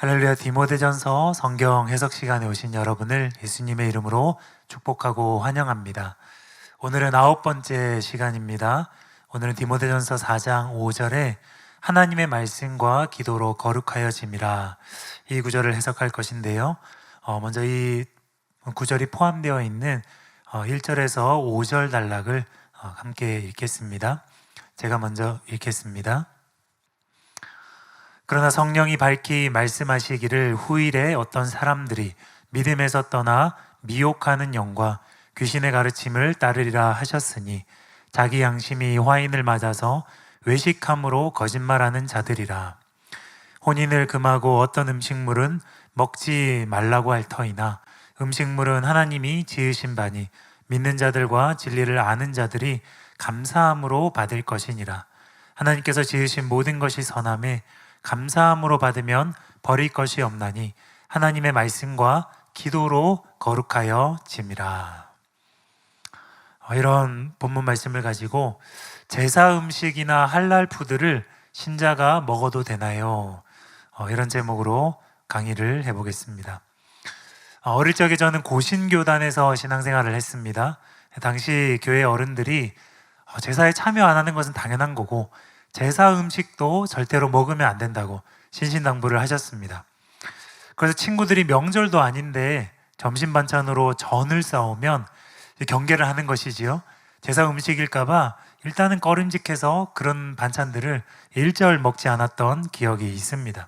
할렐루야. 디모데전서 성경 해석 시간에 오신 여러분을 예수님의 이름으로 축복하고 환영합니다. 오늘은 9번째 시간입니다. 오늘은 디모데전서 4장 5절에 하나님의 말씀과 기도로 거룩하여짐이라, 이 구절을 해석할 것인데요. 먼저 이 구절이 포함되어 있는 1절에서 5절 단락을 함께 읽겠습니다. 제가 먼저 읽겠습니다. 그러나 성령이 밝히 말씀하시기를 후일에 어떤 사람들이 믿음에서 떠나 미혹하는 영과 귀신의 가르침을 따르리라 하셨으니 자기 양심이 화인을 맞아서 외식함으로 거짓말하는 자들이라. 혼인을 금하고 어떤 음식물은 먹지 말라고 할 터이나 음식물은 하나님이 지으신 바니 믿는 자들과 진리를 아는 자들이 감사함으로 받을 것이니라. 하나님께서 지으신 모든 것이 선함에 감사함으로 받으면 버릴 것이 없나니 하나님의 말씀과 기도로 거룩하여 짐이라. 이런 본문 말씀을 가지고 제사 음식이나 할랄 푸드를 신자가 먹어도 되나요? 이런 제목으로 강의를 해보겠습니다. 어릴 적에 저는 고신교단에서 신앙생활을 했습니다. 당시 교회 어른들이 제사에 참여 안 하는 것은 당연한 거고 제사 음식도 절대로 먹으면 안 된다고 신신당부를 하셨습니다. 그래서 친구들이 명절도 아닌데 점심 반찬으로 전을 싸오면 경계를 하는 것이지요. 제사 음식일까봐 일단은 꺼림직해서 그런 반찬들을 일절 먹지 않았던 기억이 있습니다.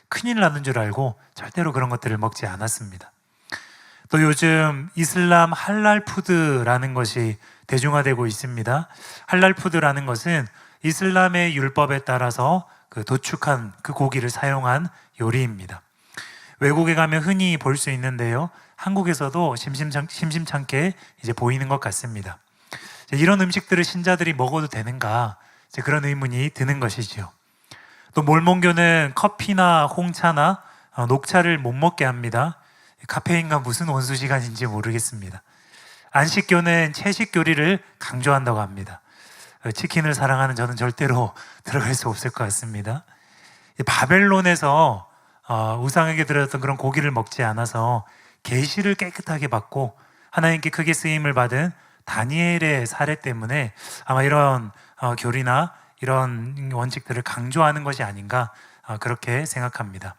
큰일 나는 줄 알고 절대로 그런 것들을 먹지 않았습니다. 또 요즘 이슬람 할랄 푸드라는 것이 대중화되고 있습니다. 할랄 푸드라는 것은 이슬람의 율법에 따라서 도축한 그 고기를 사용한 요리입니다. 외국에 가면 흔히 볼 수 있는데요. 한국에서도 심심찮게 이제 보이는 것 같습니다. 이런 음식들을 신자들이 먹어도 되는가? 그런 의문이 드는 것이지요. 또 몰몬교는 커피나 홍차나 녹차를 못 먹게 합니다. 카페인과 무슨 원수 시간인지 모르겠습니다. 안식교는 채식 교리를 강조한다고 합니다. 치킨을 사랑하는 저는 절대로 들어갈 수 없을 것 같습니다. 바벨론에서 우상에게 드렸던 그런 고기를 먹지 않아서 계시를 깨끗하게 받고 하나님께 크게 쓰임을 받은 다니엘의 사례 때문에 아마 이런 교리나 이런 원칙들을 강조하는 것이 아닌가, 그렇게 생각합니다.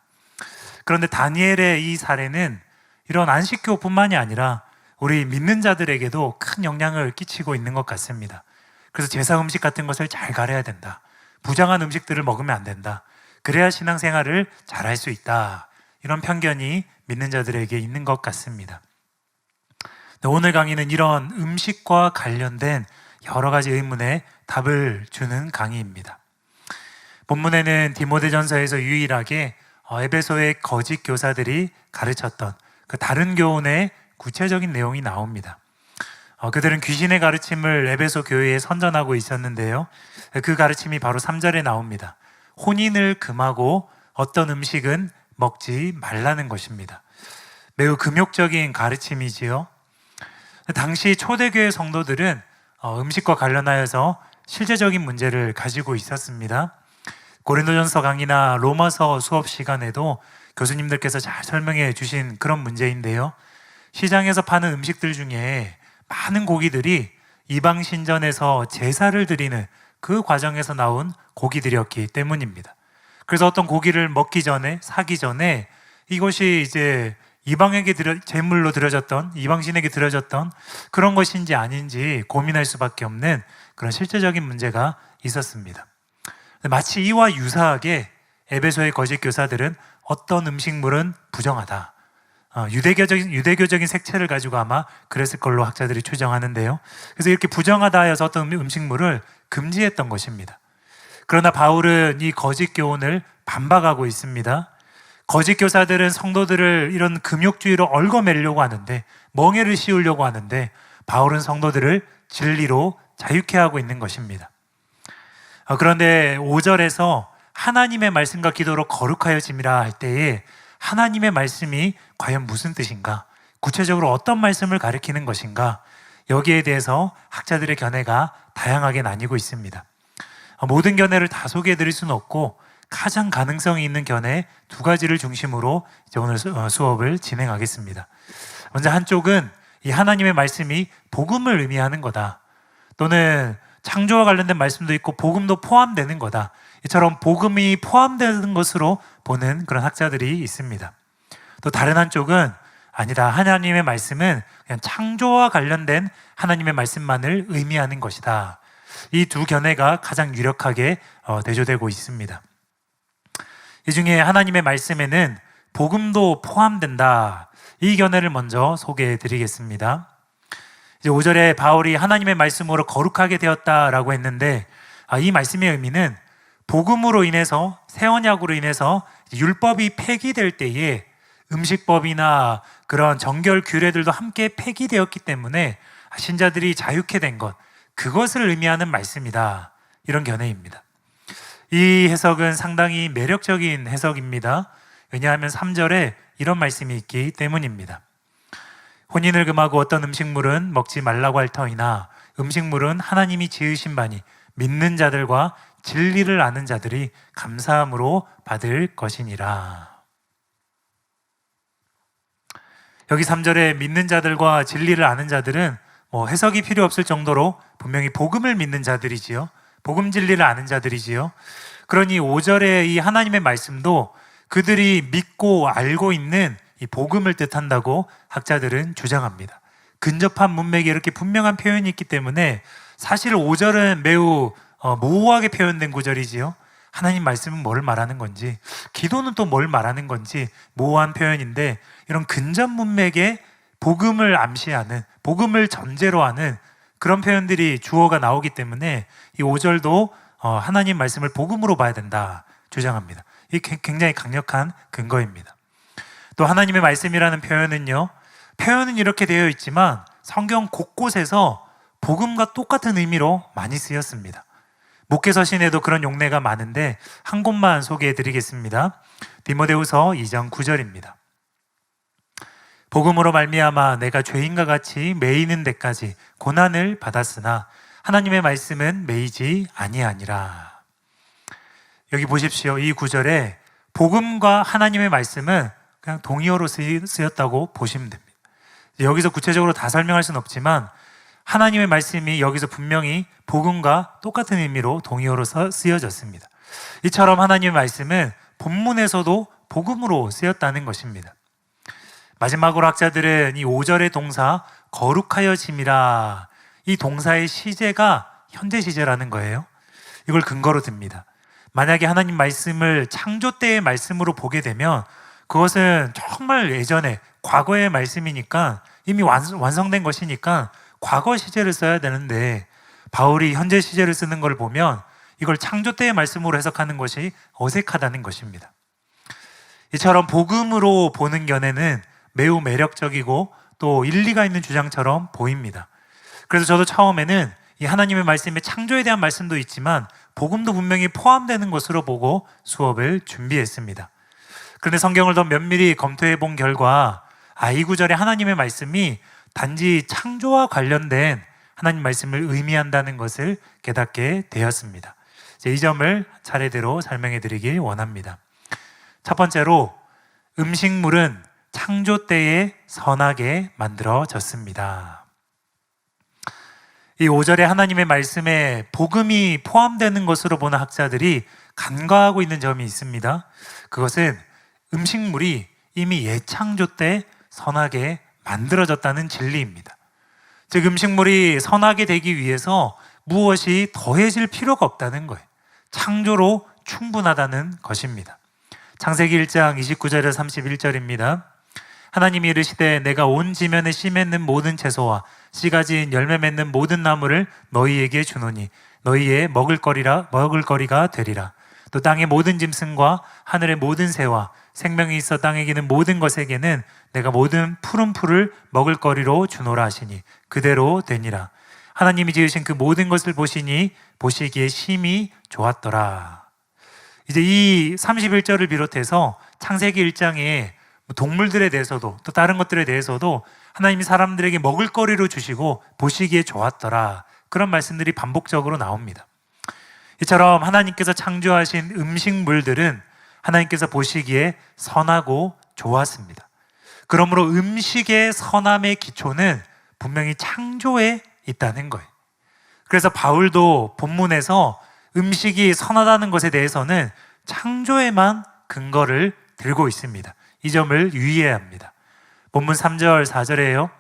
그런데 다니엘의 이 사례는 이런 안식교뿐만이 아니라 우리 믿는 자들에게도 큰 영향을 끼치고 있는 것 같습니다. 그래서 제사 음식 같은 것을 잘 가려야 된다. 부정한 음식들을 먹으면 안 된다. 그래야 신앙생활을 잘할 수 있다. 이런 편견이 믿는 자들에게 있는 것 같습니다. 오늘 강의는 이런 음식과 관련된 여러 가지 의문에 답을 주는 강의입니다. 본문에는 디모데전서에서 유일하게 에베소의 거짓 교사들이 가르쳤던 그 다른 교훈의 구체적인 내용이 나옵니다. 그들은 귀신의 가르침을 에베소 교회에 선전하고 있었는데요. 그 가르침이 바로 3절에 나옵니다. 혼인을 금하고 어떤 음식은 먹지 말라는 것입니다. 매우 금욕적인 가르침이지요. 당시 초대교회 성도들은 음식과 관련하여서 실제적인 문제를 가지고 있었습니다. 고린도전서 강의나 로마서 수업 시간에도 교수님들께서 잘 설명해 주신 그런 문제인데요. 시장에서 파는 음식들 중에 많은 고기들이 이방 신전에서 제사를 드리는 그 과정에서 나온 고기들이었기 때문입니다. 그래서 어떤 고기를 먹기 전에, 사기 전에 이것이 이제 이방에게 제물로 드려졌던, 이방신에게 드려졌던 그런 것인지 아닌지 고민할 수밖에 없는 그런 실제적인 문제가 있었습니다. 마치 이와 유사하게 에베소의 거짓 교사들은 어떤 음식물은 부정하다, 유대교적인 색채를 가지고 아마 그랬을 걸로 학자들이 추정하는데요. 그래서 이렇게 부정하다 하여서 어떤 음식물을 금지했던 것입니다. 그러나 바울은 이 거짓 교훈을 반박하고 있습니다. 거짓 교사들은 성도들을 이런 금욕주의로 얽어매려고 하는데, 멍에를 씌우려고 하는데, 바울은 성도들을 진리로 자유케 하고 있는 것입니다. 그런데 5절에서 하나님의 말씀과 기도로 거룩하여짐이라 할 때에 하나님의 말씀이 과연 무슨 뜻인가? 구체적으로 어떤 말씀을 가리키는 것인가? 여기에 대해서 학자들의 견해가 다양하게 나뉘고 있습니다. 모든 견해를 다 소개해 드릴 수는 없고 가장 가능성이 있는 견해 두 가지를 중심으로 이제 오늘 수업을 진행하겠습니다. 먼저 한쪽은 이 하나님의 말씀이 복음을 의미하는 거다. 또는 창조와 관련된 말씀도 있고 복음도 포함되는 거다. 이처럼 복음이 포함되는 것으로 보는 그런 학자들이 있습니다. 또 다른 한쪽은 아니다. 하나님의 말씀은 그냥 창조와 관련된 하나님의 말씀만을 의미하는 것이다. 이 두 견해가 가장 유력하게 대조되고 있습니다. 이 중에 하나님의 말씀에는 복음도 포함된다. 이 견해를 먼저 소개해 드리겠습니다. 이제 5절에 바울이 하나님의 말씀으로 거룩하게 되었다라고 했는데 이 말씀의 의미는 복음으로 인해서 새 언약으로 인해서 율법이 폐기될 때에 음식법이나 그런 정결 규례들도 함께 폐기되었기 때문에 신자들이 자유케 된 것, 그것을 의미하는 말씀이다. 이런 견해입니다. 이 해석은 상당히 매력적인 해석입니다. 왜냐하면 3절에 이런 말씀이 있기 때문입니다. 혼인을 금하고 어떤 음식물은 먹지 말라고 할 터이나 음식물은 하나님이 지으신 바니 믿는 자들과 진리를 아는 자들이 감사함으로 받을 것이니라. 여기 3절에 믿는 자들과 진리를 아는 자들은 해석이 필요 없을 정도로 분명히 복음을 믿는 자들이지요. 복음 진리를 아는 자들이지요. 그러니 5절의 이 하나님의 말씀도 그들이 믿고 알고 있는 이 복음을 뜻한다고 학자들은 주장합니다. 근접한 문맥에 이렇게 분명한 표현이 있기 때문에 사실 5절은 매우 모호하게 표현된 구절이지요. 하나님 말씀은 뭘 말하는 건지, 기도는 또 뭘 말하는 건지 모호한 표현인데 이런 근접 문맥에 복음을 암시하는, 복음을 전제로 하는 그런 표현들이 주어가 나오기 때문에 이 5절도 하나님 말씀을 복음으로 봐야 된다 주장합니다. 이게 굉장히 강력한 근거입니다. 또 하나님의 말씀이라는 표현은 이렇게 되어 있지만 성경 곳곳에서 복음과 똑같은 의미로 많이 쓰였습니다. 목회서신에도 그런 용례가 많은데 한 곳만 소개해 드리겠습니다. 디모데후서 2장 9절입니다. 복음으로 말미암아 내가 죄인과 같이 매이는 데까지 고난을 받았으나 하나님의 말씀은 매이지 아니하니라. 여기 보십시오. 이 구절에 복음과 하나님의 말씀은 그냥 동의어로 쓰였다고 보시면 됩니다. 여기서 구체적으로 다 설명할 수는 없지만 하나님의 말씀이 여기서 분명히 복음과 똑같은 의미로 동의어로 쓰여졌습니다. 이처럼 하나님의 말씀은 본문에서도 복음으로 쓰였다는 것입니다. 마지막으로 학자들은 이 5절의 동사 거룩하여짐이라, 이 동사의 시제가 현재 시제라는 거예요. 이걸 근거로 듭니다. 만약에 하나님 말씀을 창조 때의 말씀으로 보게 되면 그것은 정말 예전에 과거의 말씀이니까 이미 완성된 것이니까 과거 시제를 써야 되는데 바울이 현재 시제를 쓰는 걸 보면 이걸 창조 때의 말씀으로 해석하는 것이 어색하다는 것입니다. 이처럼 복음으로 보는 견해는 매우 매력적이고 또 일리가 있는 주장처럼 보입니다. 그래서 저도 처음에는 이 하나님의 말씀에 창조에 대한 말씀도 있지만 복음도 분명히 포함되는 것으로 보고 수업을 준비했습니다. 그런데 성경을 더 면밀히 검토해 본 결과 이 구절에 하나님의 말씀이 단지 창조와 관련된 하나님 말씀을 의미한다는 것을 깨닫게 되었습니다. 이 점을 차례대로 설명해 드리길 원합니다. 첫 번째로 음식물은 창조 때에 선하게 만들어졌습니다. 이 5절에 하나님의 말씀에 복음이 포함되는 것으로 보는 학자들이 간과하고 있는 점이 있습니다. 그것은 음식물이 이미 예창조 때 선하게 만들어졌다는 진리입니다. 즉 음식물이 선하게 되기 위해서 무엇이 더해질 필요가 없다는 거예요. 창조로 충분하다는 것입니다. 창세기 1장 29절에서 31절입니다. 하나님이 이르시되 내가 온 지면에 씨 맺는 모든 채소와 씨 가진 열매 맺는 모든 나무를 너희에게 주노니 너희의 먹을거리가 되리라. 또 땅의 모든 짐승과 하늘의 모든 새와 생명이 있어 땅에 기는 모든 것에게는 내가 모든 푸른 풀을 먹을거리로 주노라 하시니 그대로 되니라. 하나님이 지으신 그 모든 것을 보시니 보시기에 심히 좋았더라. 이제 이 31절을 비롯해서 창세기 1장에 동물들에 대해서도 또 다른 것들에 대해서도 하나님이 사람들에게 먹을거리로 주시고 보시기에 좋았더라, 그런 말씀들이 반복적으로 나옵니다. 이처럼 하나님께서 창조하신 음식물들은 하나님께서 보시기에 선하고 좋았습니다. 그러므로 음식의 선함의 기초는 분명히 창조에 있다는 거예요. 그래서 바울도 본문에서 음식이 선하다는 것에 대해서는 창조에만 근거를 들고 있습니다. 이 점을 유의해야 합니다. 본문 3절, 4절에요.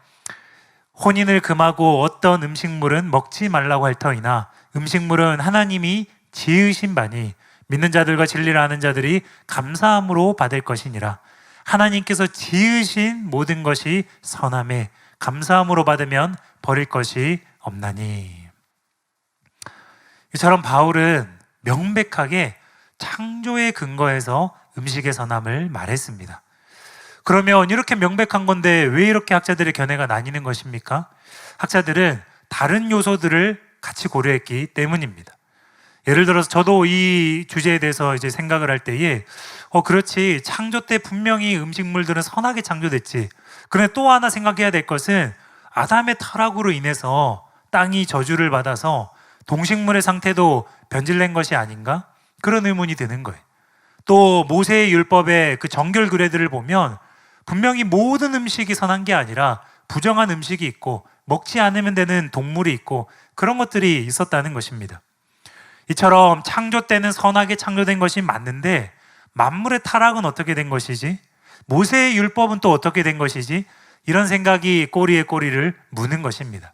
혼인을 금하고 어떤 음식물은 먹지 말라고 할 터이나 음식물은 하나님이 지으신 바니 믿는 자들과 진리를 아는 자들이 감사함으로 받을 것이니라. 하나님께서 지으신 모든 것이 선함에 감사함으로 받으면 버릴 것이 없나니. 이처럼 바울은 명백하게 창조의 근거에서 음식의 선함을 말했습니다. 그러면 이렇게 명백한 건데 왜 이렇게 학자들의 견해가 나뉘는 것입니까? 학자들은 다른 요소들을 같이 고려했기 때문입니다. 예를 들어서 저도 이 주제에 대해서 이제 생각을 할 때에 그렇지, 창조 때 분명히 음식물들은 선하게 창조됐지. 그런데 또 하나 생각해야 될 것은 아담의 타락으로 인해서 땅이 저주를 받아서 동식물의 상태도 변질된 것이 아닌가? 그런 의문이 드는 거예요. 또 모세의 율법의 그 정결 규례들을 보면 분명히 모든 음식이 선한 게 아니라 부정한 음식이 있고 먹지 않으면 되는 동물이 있고 그런 것들이 있었다는 것입니다. 이처럼 창조 때는 선하게 창조된 것이 맞는데 만물의 타락은 어떻게 된 것이지? 모세의 율법은 또 어떻게 된 것이지? 이런 생각이 꼬리에 꼬리를 무는 것입니다.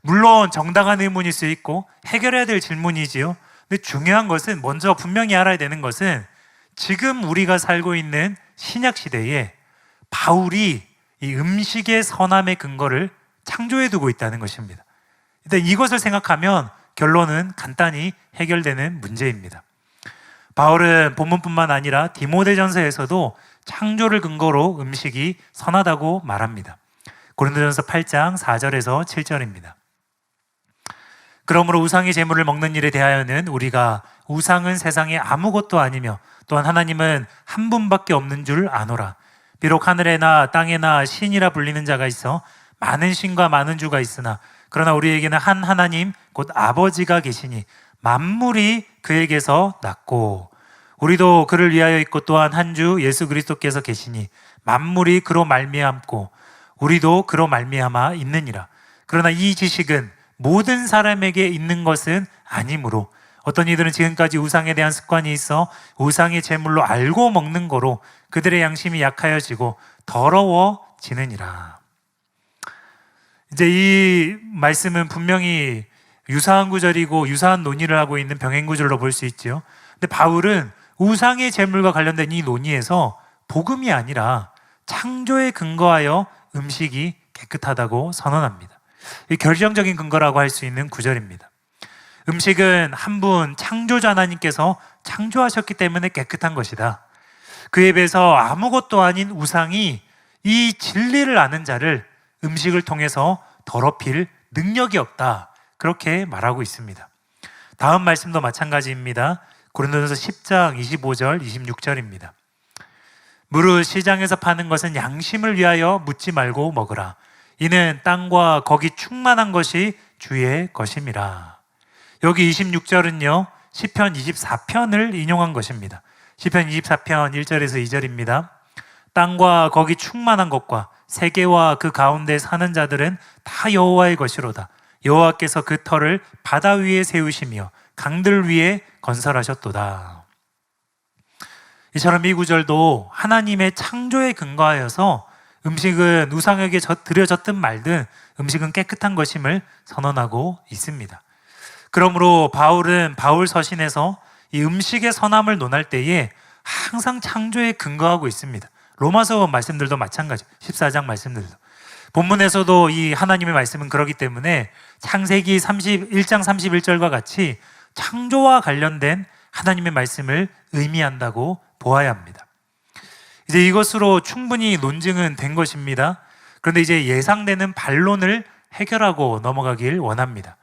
물론 정당한 의문일 수 있고 해결해야 될 질문이지요. 근데 중요한 것은 먼저 분명히 알아야 되는 것은 지금 우리가 살고 있는 신약 시대에 바울이 이 음식의 선함의 근거를 창조해 두고 있다는 것입니다. 일단 이것을 생각하면 결론은 간단히 해결되는 문제입니다. 바울은 본문뿐만 아니라 디모데전서에서도 창조를 근거로 음식이 선하다고 말합니다. 고린도전서 8장 4절에서 7절입니다. 그러므로 우상의 제물을 먹는 일에 대하여는 우리가 우상은 세상에 아무것도 아니며 또한 하나님은 한 분밖에 없는 줄 아노라. 비록 하늘에나 땅에나 신이라 불리는 자가 있어 많은 신과 많은 주가 있으나 그러나 우리에게는 한 하나님 곧 아버지가 계시니 만물이 그에게서 났고 우리도 그를 위하여 있고 또한 한 주 예수 그리스도께서 계시니 만물이 그로 말미암고 우리도 그로 말미암아 있느니라. 그러나 이 지식은 모든 사람에게 있는 것은 아니므로 어떤 이들은 지금까지 우상에 대한 습관이 있어 우상의 제물로 알고 먹는 거로 그들의 양심이 약하여지고 더러워지느니라. 이제 이 말씀은 분명히 유사한 구절이고 유사한 논의를 하고 있는 병행 구절로 볼 수 있죠. 근데 바울은 우상의 제물과 관련된 이 논의에서 복음이 아니라 창조에 근거하여 음식이 깨끗하다고 선언합니다. 이 결정적인 근거라고 할 수 있는 구절입니다. 음식은 한 분 창조자 하나님께서 창조하셨기 때문에 깨끗한 것이다. 그에 비해서 아무것도 아닌 우상이 이 진리를 아는 자를 음식을 통해서 더럽힐 능력이 없다. 그렇게 말하고 있습니다. 다음 말씀도 마찬가지입니다. 고린도전서 10장 25절 26절입니다. 무릇 시장에서 파는 것은 양심을 위하여 묻지 말고 먹으라. 이는 땅과 거기 충만한 것이 주의 것임이라. 여기 26절은요 시편 24편을 인용한 것입니다. 시편 24편 1절에서 2절입니다. 땅과 거기 충만한 것과 세계와 그 가운데 사는 자들은 다 여호와의 것이로다. 여호와께서 그 터를 바다 위에 세우시며 강들 위에 건설하셨도다. 이처럼 이 구절도 하나님의 창조에 근거하여서 음식은 우상에게 드려졌든 말든 음식은 깨끗한 것임을 선언하고 있습니다. 그러므로 바울은 바울 서신에서 이 음식의 선함을 논할 때에 항상 창조에 근거하고 있습니다. 로마서 말씀들도 마찬가지, 14장 말씀들도. 본문에서도 이 하나님의 말씀은 그렇기 때문에 창세기 1장 31절과 같이 창조와 관련된 하나님의 말씀을 의미한다고 보아야 합니다. 이제 이것으로 충분히 논증은 된 것입니다. 그런데 이제 예상되는 반론을 해결하고 넘어가길 원합니다.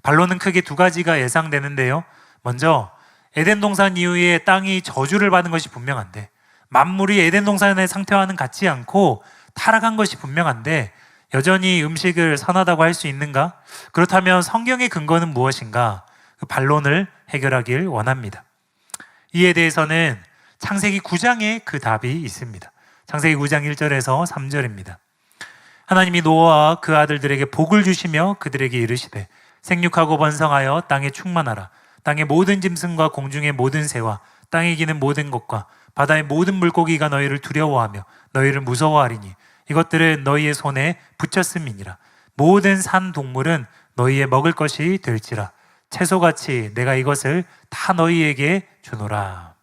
반론은 크게 두 가지가 예상되는데요. 먼저 에덴 동산 이후에 땅이 저주를 받은 것이 분명한데 만물이 에덴 동산의 상태와는 같지 않고 타락한 것이 분명한데 여전히 음식을 선하다고 할 수 있는가? 그렇다면 성경의 근거는 무엇인가? 그 반론을 해결하길 원합니다. 이에 대해서는 창세기 9장에 그 답이 있습니다. 창세기 9장 1절에서 3절입니다. 하나님이 노아와 그 아들들에게 복을 주시며 그들에게 이르시되 생육하고 번성하여 땅에 충만하라. 땅의 모든 짐승과 공중의 모든 새와 땅에 기는 모든 것과 바다의 모든 물고기가 너희를 두려워하며 너희를 무서워하리니 이것들은 너희의 손에 붙였음이니라. 모든 산 동물은 너희의 먹을 것이 될지라. 채소같이 내가 이것을 다 너희에게 주노라.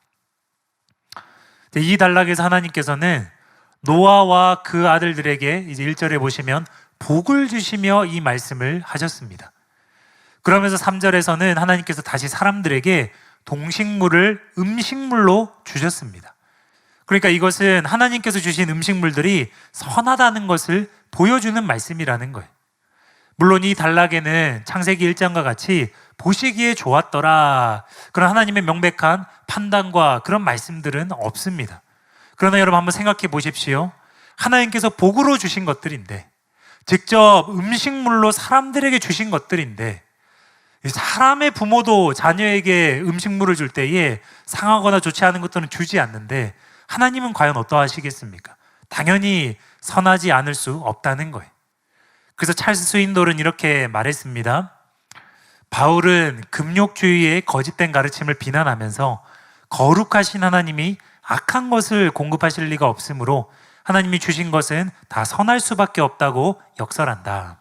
이 단락에서 하나님께서는 노아와 그 아들들에게 이제 1절에 보시면 복을 주시며 이 말씀을 하셨습니다. 그러면서 3절에서는 하나님께서 다시 사람들에게 동식물을 음식물로 주셨습니다. 그러니까 이것은 하나님께서 주신 음식물들이 선하다는 것을 보여주는 말씀이라는 거예요. 물론 이 단락에는 창세기 1장과 같이 보시기에 좋았더라 그런 하나님의 명백한 판단과 그런 말씀들은 없습니다. 그러나 여러분 한번 생각해 보십시오. 하나님께서 복으로 주신 것들인데, 직접 음식물로 사람들에게 주신 것들인데, 사람의 부모도 자녀에게 음식물을 줄 때에 상하거나 좋지 않은 것들은 주지 않는데 하나님은 과연 어떠하시겠습니까? 당연히 선하지 않을 수 없다는 거예요. 그래서 찰스 스윈돌은 이렇게 말했습니다. 바울은 금욕주의의 거짓된 가르침을 비난하면서 거룩하신 하나님이 악한 것을 공급하실 리가 없으므로 하나님이 주신 것은 다 선할 수밖에 없다고 역설한다.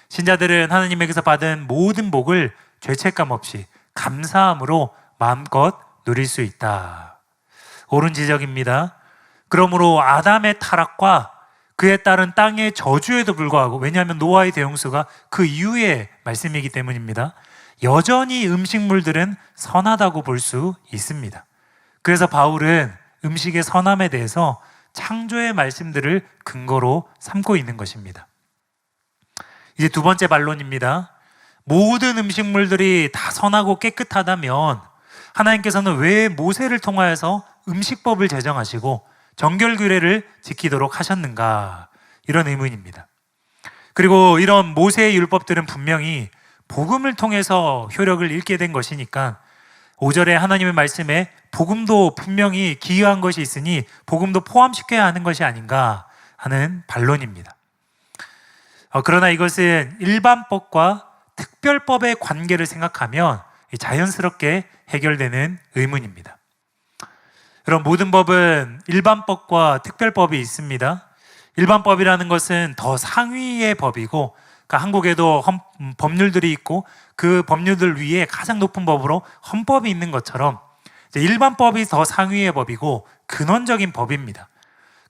신자들은 하나님에게서 받은 모든 복을 죄책감 없이 감사함으로 마음껏 누릴 수 있다. 옳은 지적입니다. 그러므로 아담의 타락과 그에 따른 땅의 저주에도 불구하고, 왜냐하면 노아의 대홍수가 그 이후의 말씀이기 때문입니다. 여전히 음식물들은 선하다고 볼 수 있습니다. 그래서 바울은 음식의 선함에 대해서 창조의 말씀들을 근거로 삼고 있는 것입니다. 이제 두 번째 반론입니다. 모든 음식물들이 다 선하고 깨끗하다면 하나님께서는 왜 모세를 통하여서 음식법을 제정하시고 정결규례를 지키도록 하셨는가? 이런 의문입니다. 그리고 이런 모세의 율법들은 분명히 복음을 통해서 효력을 잃게 된 것이니까 5절에 하나님의 말씀에 복음도 분명히 기여한 것이 있으니 복음도 포함시켜야 하는 것이 아닌가 하는 반론입니다. 그러나 이것은 일반법과 특별법의 관계를 생각하면 자연스럽게 해결되는 의문입니다. 그럼 모든 법은 일반법과 특별법이 있습니다. 일반법이라는 것은 더 상위의 법이고, 그러니까 한국에도 법률들이 있고 그 법률들 위에 가장 높은 법으로 헌법이 있는 것처럼 일반법이 더 상위의 법이고 근원적인 법입니다.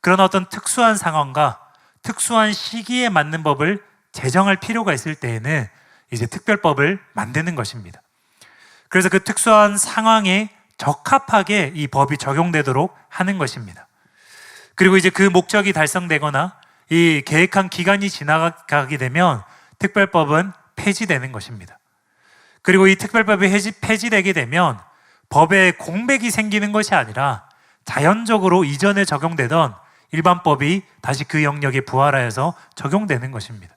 그런 어떤 특수한 상황과 특수한 시기에 맞는 법을 제정할 필요가 있을 때에는 이제 특별법을 만드는 것입니다. 그래서 그 특수한 상황에 적합하게 이 법이 적용되도록 하는 것입니다. 그리고 이제 그 목적이 달성되거나 이 계획한 기간이 지나가게 되면 특별법은 폐지되는 것입니다. 그리고 이 특별법이 폐지되게 되면 법에 공백이 생기는 것이 아니라 자연적으로 이전에 적용되던 일반법이 다시 그 영역에 부활하여서 적용되는 것입니다.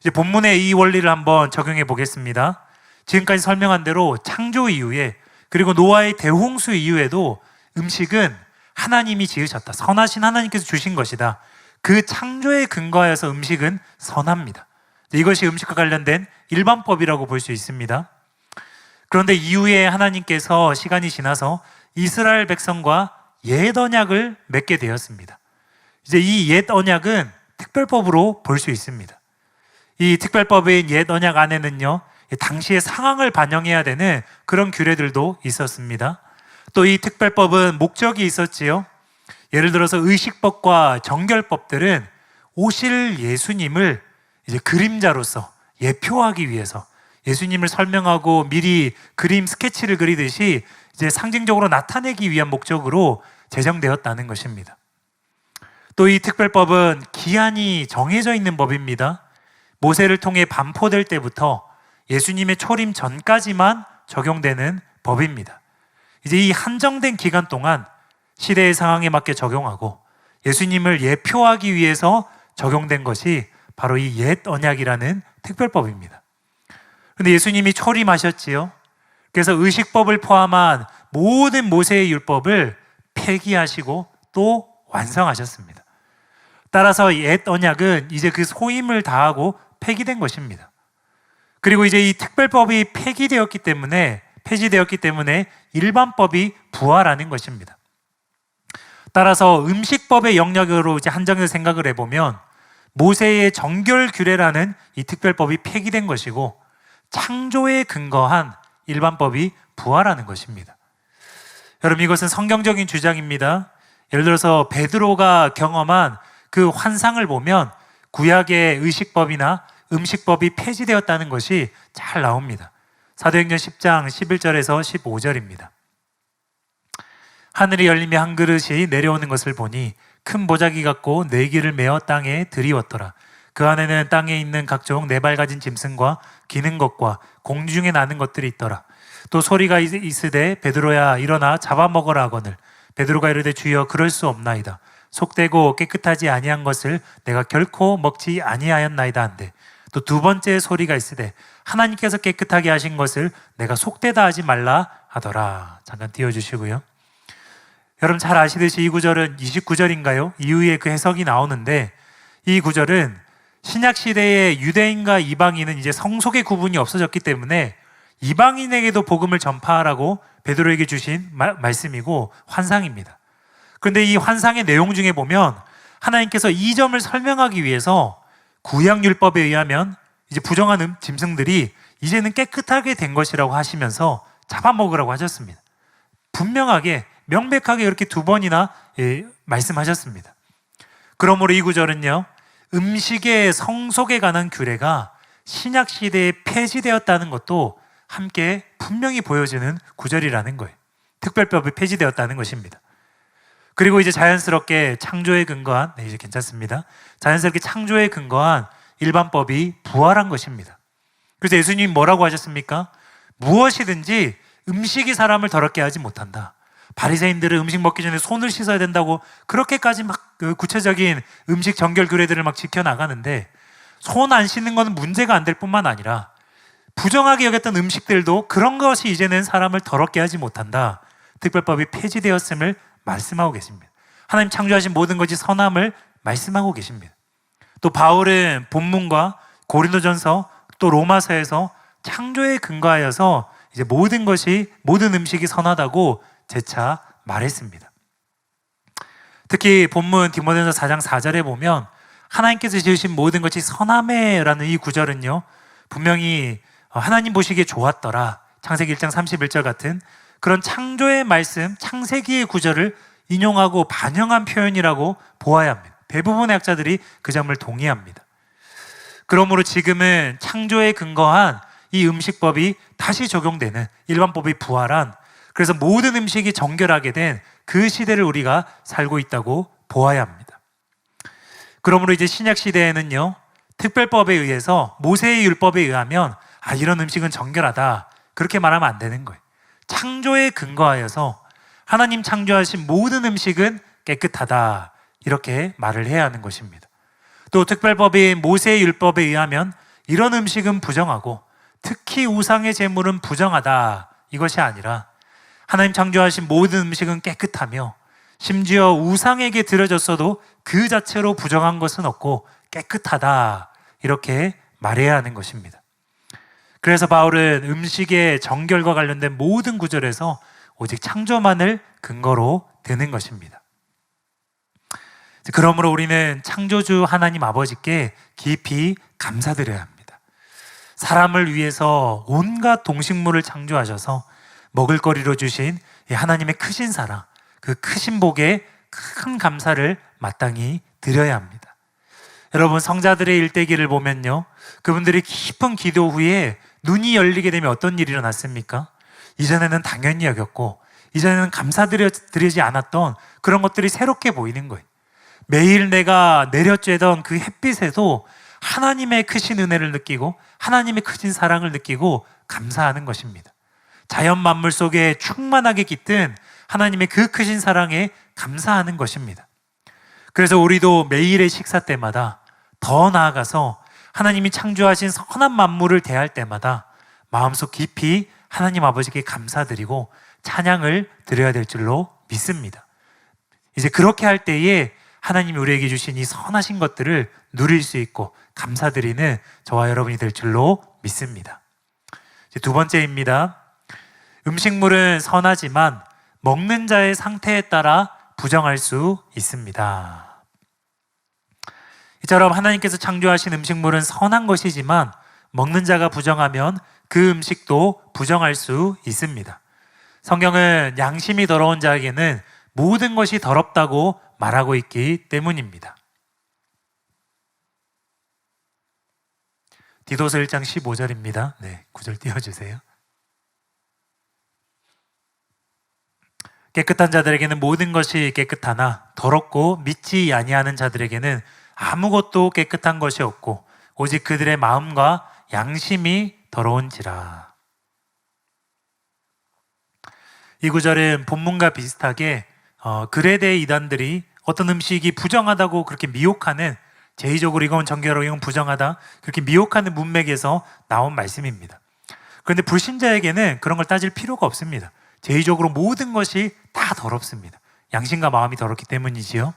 이제 본문의 이 원리를 한번 적용해 보겠습니다. 지금까지 설명한 대로 창조 이후에, 그리고 노아의 대홍수 이후에도 음식은 하나님이 지으셨다. 선하신 하나님께서 주신 것이다. 그 창조에 근거하여서 음식은 선합니다. 이것이 음식과 관련된 일반법이라고 볼 수 있습니다. 그런데 이후에 하나님께서 시간이 지나서 이스라엘 백성과 옛 언약을 맺게 되었습니다. 이제 이 옛 언약은 특별법으로 볼 수 있습니다. 이 특별법인 옛 언약 안에는요, 당시의 상황을 반영해야 되는 그런 규례들도 있었습니다. 또 이 특별법은 목적이 있었지요. 예를 들어서 의식법과 정결법들은 오실 예수님을 이제 그림자로서 예표하기 위해서 예수님을 설명하고 미리 그림 스케치를 그리듯이 이제 상징적으로 나타내기 위한 목적으로 제정되었다는 것입니다. 또 이 특별법은 기한이 정해져 있는 법입니다. 모세를 통해 반포될 때부터 예수님의 초림 전까지만 적용되는 법입니다. 이제 이 한정된 기간 동안 시대의 상황에 맞게 적용하고 예수님을 예표하기 위해서 적용된 것이 바로 이 옛 언약이라는 특별법입니다. 그런데 예수님이 초림하셨지요. 그래서 의식법을 포함한 모든 모세의 율법을 폐기하시고 또 완성하셨습니다. 따라서 옛 언약은 이제 그 소임을 다하고 폐기된 것입니다. 그리고 이제 이 특별법이 폐지되었기 때문에 일반법이 부활하는 것입니다. 따라서 음식법의 영역으로 이제 한정해서 생각을 해보면 모세의 정결 규례라는 이 특별법이 폐기된 것이고 창조에 근거한 일반법이 부활하는 것입니다. 여러분, 이것은 성경적인 주장입니다. 예를 들어서 베드로가 경험한 그 환상을 보면 구약의 의식법이나 음식법이 폐지되었다는 것이 잘 나옵니다. 사도행전 10장 11절에서 15절입니다. 하늘이 열리며 한 그릇이 내려오는 것을 보니 큰 보자기 같고 네 개를 메어 땅에 들이웠더라. 그 안에는 땅에 있는 각종 네 발 가진 짐승과 기는 것과 공중에 나는 것들이 있더라. 또 소리가 있으되 베드로야 일어나 잡아먹으라 하거늘 베드로가 이르되 주여 그럴 수 없나이다. 속되고 깨끗하지 아니한 것을 내가 결코 먹지 아니하였나이다 한데 또 두 번째 소리가 있으되 하나님께서 깨끗하게 하신 것을 내가 속되다 하지 말라 하더라. 잠깐 띄워주시고요. 여러분 잘 아시듯이 이 구절은 29절인가요? 이후에 그 해석이 나오는데 이 구절은 신약시대의 유대인과 이방인은 이제 성속의 구분이 없어졌기 때문에 이방인에게도 복음을 전파하라고 베드로에게 주신 말씀이고 환상입니다. 그런데 이 환상의 내용 중에 보면 하나님께서 이 점을 설명하기 위해서 구약율법에 의하면 이제 부정한 짐승들이 이제는 깨끗하게 된 것이라고 하시면서 잡아먹으라고 하셨습니다. 분명하게 명백하게 이렇게 두 번이나 말씀하셨습니다. 그러므로 이 구절은요, 음식의 성속에 관한 규례가 신약 시대에 폐지되었다는 것도 함께 분명히 보여지는 구절이라는 거예요. 특별법이 폐지되었다는 것입니다. 그리고 이제 자연스럽게 창조에 근거한, 이제 괜찮습니다. 자연스럽게 창조에 근거한 일반법이 부활한 것입니다. 그래서 예수님이 뭐라고 하셨습니까? 무엇이든지 음식이 사람을 더럽게 하지 못한다. 바리새인들은 음식 먹기 전에 손을 씻어야 된다고 그렇게까지 막 구체적인 음식 정결 규례들을 막 지켜나가는데 손 안 씻는 건 문제가 안 될 뿐만 아니라 부정하게 여겼던 음식들도 그런 것이 이제는 사람을 더럽게 하지 못한다. 특별법이 폐지되었음을 말씀하고 계십니다. 하나님 창조하신 모든 것이 선함을 말씀하고 계십니다. 또 바울은 본문과 고린도전서 또 로마서에서 창조에 근거하여서 이제 모든 음식이 선하다고 재차 말했습니다. 특히 본문 디모데전서 4장 4절에 보면 하나님께서 지으신 모든 것이 선하매라는 이 구절은요, 분명히 하나님 보시기에 좋았더라, 창세기 1장 31절 같은 그런 창조의 말씀, 창세기의 구절을 인용하고 반영한 표현이라고 보아야 합니다. 대부분의 학자들이 그 점을 동의합니다. 그러므로 지금은 창조에 근거한 이 음식법이 다시 적용되는 일반법이 부활한, 그래서 모든 음식이 정결하게 된 그 시대를 우리가 살고 있다고 보아야 합니다. 그러므로 이제 신약 시대에는요, 특별법에 의해서 모세의 율법에 의하면 이런 음식은 정결하다 그렇게 말하면 안 되는 거예요. 창조에 근거하여서 하나님 창조하신 모든 음식은 깨끗하다 이렇게 말을 해야 하는 것입니다. 또 특별법인 모세의 율법에 의하면 이런 음식은 부정하고 특히 우상의 제물은 부정하다 이것이 아니라 하나님 창조하신 모든 음식은 깨끗하며 심지어 우상에게 드려졌어도 그 자체로 부정한 것은 없고 깨끗하다 이렇게 말해야 하는 것입니다. 그래서 바울은 음식의 정결과 관련된 모든 구절에서 오직 창조만을 근거로 드는 것입니다. 그러므로 우리는 창조주 하나님 아버지께 깊이 감사드려야 합니다. 사람을 위해서 온갖 동식물을 창조하셔서 먹을거리로 주신 하나님의 크신 사랑, 그 크신 복에 큰 감사를 마땅히 드려야 합니다. 여러분, 성자들의 일대기를 보면요, 그분들이 깊은 기도 후에 눈이 열리게 되면 어떤 일이 일어났습니까? 이전에는 당연히 여겼고 이전에는 감사드리지 않았던 그런 것들이 새롭게 보이는 거예요. 매일 내가 내려쬐던 그 햇빛에도 하나님의 크신 은혜를 느끼고 하나님의 크신 사랑을 느끼고 감사하는 것입니다. 자연 만물 속에 충만하게 깃든 하나님의 그 크신 사랑에 감사하는 것입니다. 그래서 우리도 매일의 식사 때마다 더 나아가서 하나님이 창조하신 선한 만물을 대할 때마다 마음속 깊이 하나님 아버지께 감사드리고 찬양을 드려야 될 줄로 믿습니다. 이제 그렇게 할 때에 하나님이 우리에게 주신 이 선하신 것들을 누릴 수 있고 감사드리는 저와 여러분이 될 줄로 믿습니다. 이제 두 번째입니다. 음식물은 선하지만 먹는 자의 상태에 따라 부정할 수 있습니다. 이처럼 하나님께서 창조하신 음식물은 선한 것이지만 먹는 자가 부정하면 그 음식도 부정할 수 있습니다. 성경은 양심이 더러운 자에게는 모든 것이 더럽다고 말하고 있기 때문입니다. 디도서 1장 15절입니다. 네, 9절 띄워주세요. 깨끗한 자들에게는 모든 것이 깨끗하나 더럽고 믿지 아니하는 자들에게는 아무것도 깨끗한 것이 없고 오직 그들의 마음과 양심이 더러운지라. 이 구절은 본문과 비슷하게 그레데 이단들이 어떤 음식이 부정하다고 그렇게 미혹하는, 제의적으로 이건 정결하고 이건 부정하다 그렇게 미혹하는 문맥에서 나온 말씀입니다. 그런데 불신자에게는 그런 걸 따질 필요가 없습니다. 제의적으로 모든 것이 다 더럽습니다. 양심과 마음이 더럽기 때문이지요.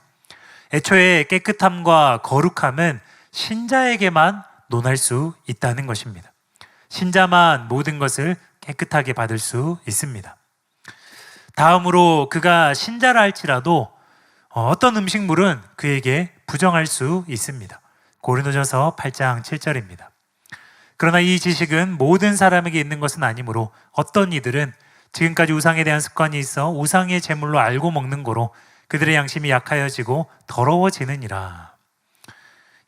애초에 깨끗함과 거룩함은 신자에게만 논할 수 있다는 것입니다. 신자만 모든 것을 깨끗하게 받을 수 있습니다. 다음으로 그가 신자라 할지라도 어떤 음식물은 그에게 부정할 수 있습니다. 고린도전서 8장 7절입니다. 그러나 이 지식은 모든 사람에게 있는 것은 아니므로 어떤 이들은 지금까지 우상에 대한 습관이 있어 우상의 제물로 알고 먹는 거로 그들의 양심이 약하여지고 더러워지느니라.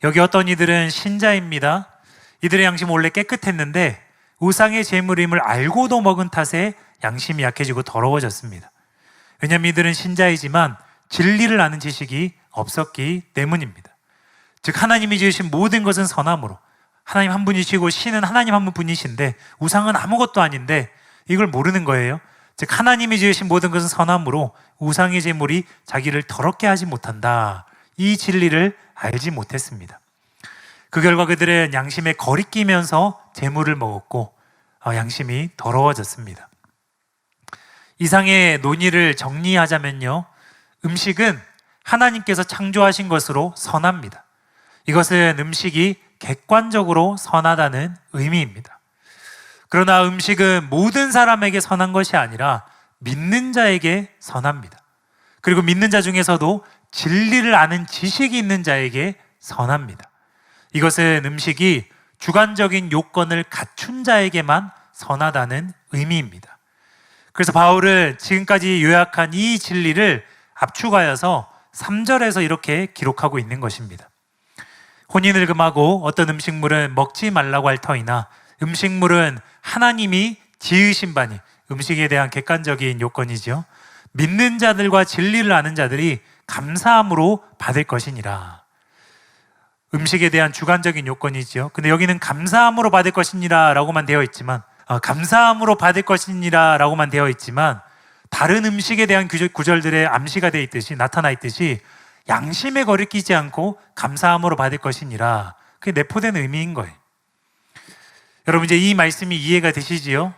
여기 어떤 이들은 신자입니다. 이들의 양심은 원래 깨끗했는데 우상의 제물임을 알고도 먹은 탓에 양심이 약해지고 더러워졌습니다. 왜냐하면 이들은 신자이지만 진리를 아는 지식이 없었기 때문입니다. 즉 하나님이 지으신 모든 것은 선함으로, 하나님 한 분이시고 신은 하나님 한 분이신데 우상은 아무것도 아닌데 이걸 모르는 거예요. 즉 하나님이 지으신 모든 것은 선함으로 우상의 제물이 자기를 더럽게 하지 못한다, 이 진리를 알지 못했습니다. 그 결과 그들은 양심에 거리끼면서 제물을 먹었고 양심이 더러워졌습니다. 이상의 논의를 정리하자면요, 음식은 하나님께서 창조하신 것으로 선합니다. 이것은 음식이 객관적으로 선하다는 의미입니다. 그러나 음식은 모든 사람에게 선한 것이 아니라 믿는 자에게 선합니다. 그리고 믿는 자 중에서도 진리를 아는 지식이 있는 자에게 선합니다. 이것은 음식이 주관적인 요건을 갖춘 자에게만 선하다는 의미입니다. 그래서 바울은 지금까지 요약한 이 진리를 압축하여서 3절에서 이렇게 기록하고 있는 것입니다. 혼인을 금하고 어떤 음식물은 먹지 말라고 할 터이나 음식물은 하나님이 지으신 바니, 음식에 대한 객관적인 요건이죠. 믿는 자들과 진리를 아는 자들이 감사함으로 받을 것이니라. 음식에 대한 주관적인 요건이죠. 근데 여기는 감사함으로 받을 것이니라 라고만 되어 있지만, 감사함으로 받을 것이니라 라고만 되어 있지만 다른 음식에 대한 구절들의 암시가 되어 있듯이, 나타나 있듯이 양심에 거리끼지 않고 감사함으로 받을 것이니라, 그게 내포된 의미인 거예요. 여러분 이제 이 말씀이 이해가 되시지요?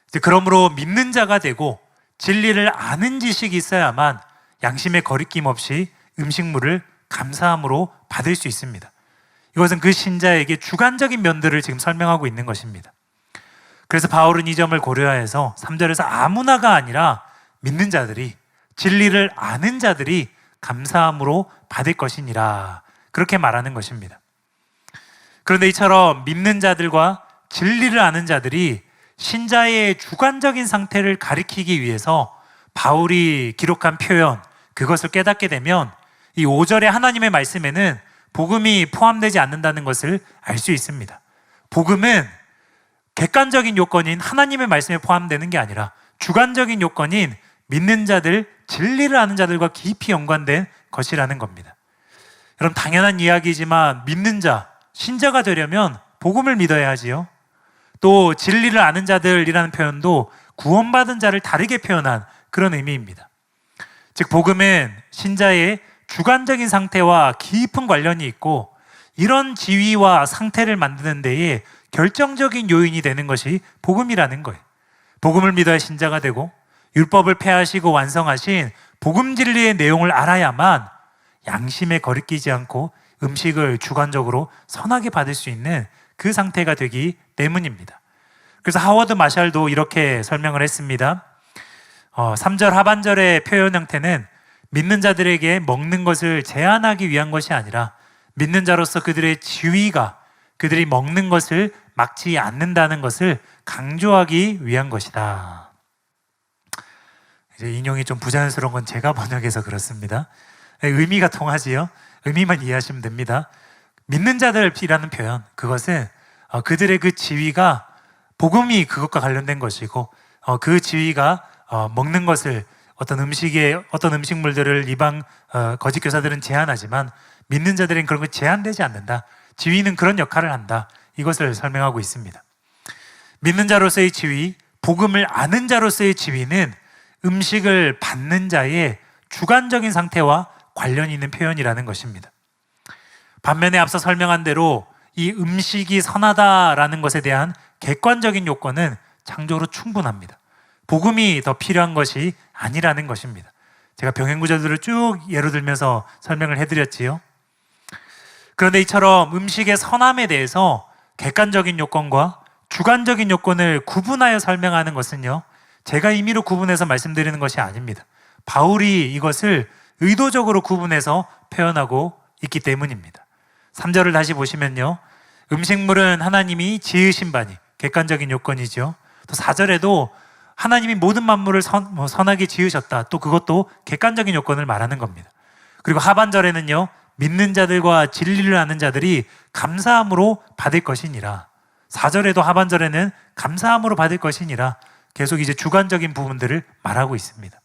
이제 그러므로 믿는 자가 되고 진리를 아는 지식이 있어야만 양심에 거리낌 없이 음식물을 감사함으로 받을 수 있습니다. 이것은 그 신자에게 주관적인 면들을 지금 설명하고 있는 것입니다. 그래서 바울은 이 점을 고려해서 3절에서 아무나가 아니라 믿는 자들이, 진리를 아는 자들이 감사함으로 받을 것이니라, 그렇게 말하는 것입니다. 그런데 이처럼 믿는 자들과 진리를 아는 자들이 신자의 주관적인 상태를 가리키기 위해서 바울이 기록한 표현, 그것을 깨닫게 되면 이 5절의 하나님의 말씀에는 복음이 포함되지 않는다는 것을 알 수 있습니다. 복음은 객관적인 요건인 하나님의 말씀에 포함되는 게 아니라 주관적인 요건인 믿는 자들, 진리를 아는 자들과 깊이 연관된 것이라는 겁니다. 여러분 당연한 이야기지만 믿는 자, 신자가 되려면 복음을 믿어야 하지요. 또 진리를 아는 자들이라는 표현도 구원받은 자를 다르게 표현한 그런 의미입니다. 즉 복음은 신자의 주관적인 상태와 깊은 관련이 있고, 이런 지위와 상태를 만드는 데에 결정적인 요인이 되는 것이 복음이라는 거예요. 복음을 믿어야 신자가 되고 율법을 폐하시고 완성하신 복음 진리의 내용을 알아야만 양심에 거리끼지 않고 음식을 주관적으로 선하게 받을 수 있는 그 상태가 되기 때문입니다. 그래서 하워드 마샬도 이렇게 설명을 했습니다. 3절 하반절의 표현 형태는 믿는 자들에게 먹는 것을 제한하기 위한 것이 아니라 믿는 자로서 그들의 지위가 그들이 먹는 것을 막지 않는다는 것을 강조하기 위한 것이다. 이제 인용이 좀 부자연스러운 건 제가 번역해서 그렇습니다. 의미가 통하지요. 의미만 이해하시면 됩니다. 믿는 자들이라는 표현, 그것은 그들의 그 지위가 복음이 그것과 관련된 것이고 그 지위가 먹는 것을 어떤 음식물들을 이방 거짓 교사들은 제한하지만 믿는 자들은 그런 거 제한되지 않는다. 지위는 그런 역할을 한다. 이것을 설명하고 있습니다. 믿는 자로서의 지위, 복음을 아는 자로서의 지위는 음식을 받는 자의 주관적인 상태와 관련이 있는 표현이라는 것입니다. 반면에 앞서 설명한 대로 이 음식이 선하다라는 것에 대한 객관적인 요건은 창조로 충분합니다. 복음이 더 필요한 것이 아니라는 것입니다. 제가 병행 구절들을 쭉 예로 들면서 설명을 해드렸지요. 그런데 이처럼 음식의 선함에 대해서 객관적인 요건과 주관적인 요건을 구분하여 설명하는 것은요, 제가 임의로 구분해서 말씀드리는 것이 아닙니다. 바울이 이것을 의도적으로 구분해서 표현하고 있기 때문입니다. 3절을 다시 보시면요, 음식물은 하나님이 지으신 바니 객관적인 요건이죠. 또 4절에도 하나님이 모든 만물을 선하게 지으셨다. 또 그것도 객관적인 요건을 말하는 겁니다. 그리고 하반절에는요, 믿는 자들과 진리를 아는 자들이 감사함으로 받을 것이니라. 4절에도 하반절에는 감사함으로 받을 것이니라. 계속 이제 주관적인 부분들을 말하고 있습니다.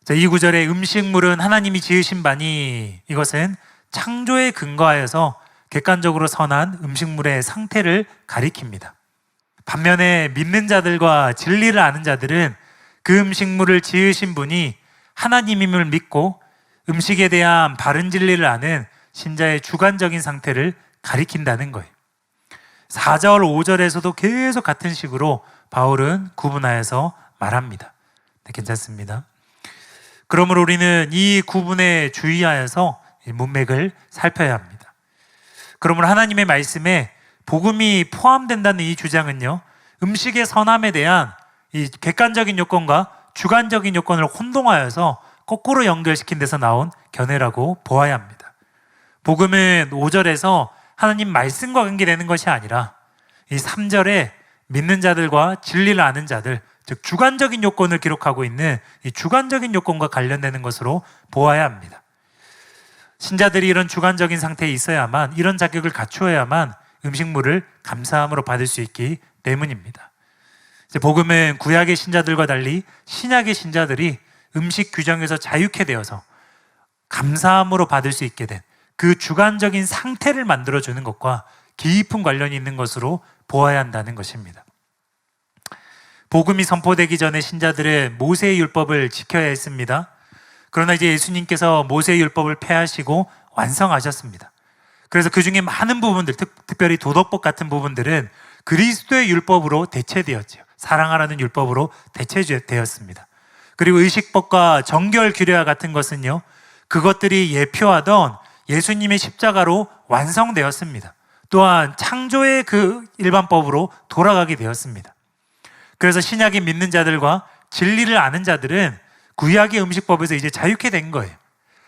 자, 이 구절에 음식물은 하나님이 지으신 바니, 이것은 창조에 근거하여서 객관적으로 선한 음식물의 상태를 가리킵니다. 반면에 믿는 자들과 진리를 아는 자들은 그 음식물을 지으신 분이 하나님임을 믿고 음식에 대한 바른 진리를 아는 신자의 주관적인 상태를 가리킨다는 거예요. 4절, 5절에서도 계속 같은 식으로 바울은 구분하여서 말합니다. 네, 괜찮습니다. 그러므로 우리는 이 구분에 주의하여서 문맥을 살펴야 합니다. 그러므로 하나님의 말씀에 복음이 포함된다는 이 주장은요, 음식의 선함에 대한 이 객관적인 요건과 주관적인 요건을 혼동하여서 거꾸로 연결시킨 데서 나온 견해라고 보아야 합니다. 복음은 5절에서 하나님 말씀과 관계되는 것이 아니라 이 3절에 믿는 자들과 진리를 아는 자들, 즉 주관적인 요건을 기록하고 있는 이 주관적인 요건과 관련되는 것으로 보아야 합니다. 신자들이 이런 주관적인 상태에 있어야만, 이런 자격을 갖추어야만 음식물을 감사함으로 받을 수 있기 때문입니다. 이제 복음은 구약의 신자들과 달리 신약의 신자들이 음식 규정에서 자유케 되어서 감사함으로 받을 수 있게 된 그 주관적인 상태를 만들어주는 것과 깊은 관련이 있는 것으로 보아야 한다는 것입니다. 복음이 선포되기 전에 신자들은 모세의 율법을 지켜야 했습니다. 그러나 이제 예수님께서 모세의 율법을 폐하시고 완성하셨습니다. 그래서 그 중에 많은 부분들, 특별히 도덕법 같은 부분들은 그리스도의 율법으로 대체되었죠. 사랑하라는 율법으로 대체되었습니다. 그리고 의식법과 정결 규례와 같은 것은요, 그것들이 예표하던 예수님의 십자가로 완성되었습니다. 또한 창조의 그 일반법으로 돌아가게 되었습니다. 그래서 신약에 믿는 자들과 진리를 아는 자들은 구약의 음식법에서 이제 자유케 된 거예요.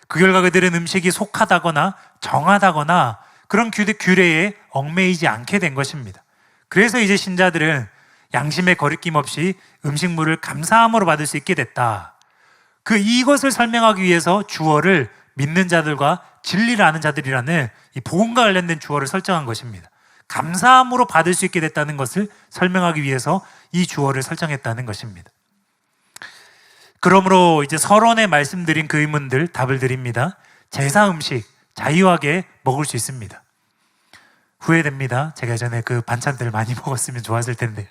그 결과 그들은 음식이 속하다거나 정하다거나 그런 규례에 얽매이지 않게 된 것입니다. 그래서 이제 신자들은 양심의 거리낌 없이 음식물을 감사함으로 받을 수 있게 됐다. 이것을 설명하기 위해서 주어를 믿는 자들과 진리를 아는 자들이라는 이 복음과 관련된 주어를 설정한 것입니다. 감사함으로 받을 수 있게 됐다는 것을 설명하기 위해서 이 주어를 설정했다는 것입니다. 그러므로 이제 서론에 말씀드린 그 의문들 답을 드립니다. 제사 음식 자유하게 먹을 수 있습니다. 후회됩니다. 제가 예전에 그 반찬들을 많이 먹었으면 좋았을 텐데요.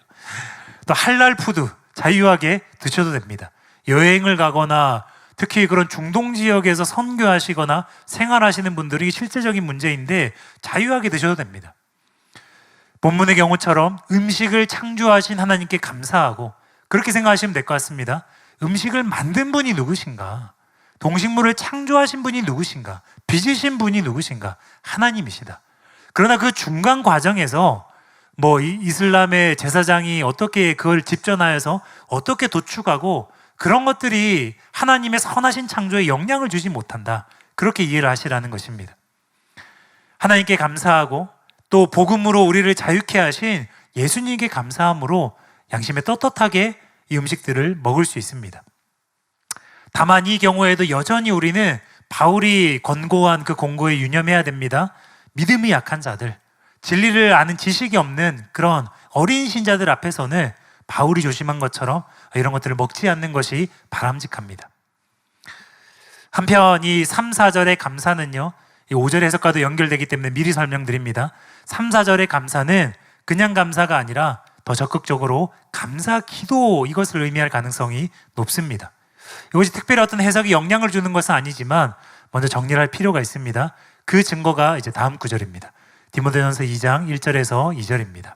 또 할랄 푸드 자유하게 드셔도 됩니다. 여행을 가거나 특히 그런 중동 지역에서 선교하시거나 생활하시는 분들이 실제적인 문제인데 자유하게 드셔도 됩니다. 본문의 경우처럼 음식을 창조하신 하나님께 감사하고 그렇게 생각하시면 될 것 같습니다. 음식을 만든 분이 누구신가? 동식물을 창조하신 분이 누구신가? 빚으신 분이 누구신가? 하나님이시다. 그러나 그 중간 과정에서 이슬람의 제사장이 어떻게 그걸 집전하여서 어떻게 도축하고 그런 것들이 하나님의 선하신 창조에 영향을 주지 못한다. 그렇게 이해를 하시라는 것입니다. 하나님께 감사하고 또 복음으로 우리를 자유케 하신 예수님께 감사함으로 양심에 떳떳하게 이 음식들을 먹을 수 있습니다. 다만 이 경우에도 여전히 우리는 바울이 권고한 그 공고에 유념해야 됩니다. 믿음이 약한 자들, 진리를 아는 지식이 없는 그런 어린 신자들 앞에서는 바울이 조심한 것처럼 이런 것들을 먹지 않는 것이 바람직합니다. 한편 이 3, 4절의 감사는요, 이 5절 해석과도 연결되기 때문에 미리 설명드립니다. 3, 4절의 감사는 그냥 감사가 아니라 더 적극적으로 감사 기도, 이것을 의미할 가능성이 높습니다. 이것이 특별히 어떤 해석에 영향을 주는 것은 아니지만 먼저 정리를 할 필요가 있습니다. 그 증거가 이제 다음 구절입니다. 디모데전서 2장 1절에서 2절입니다.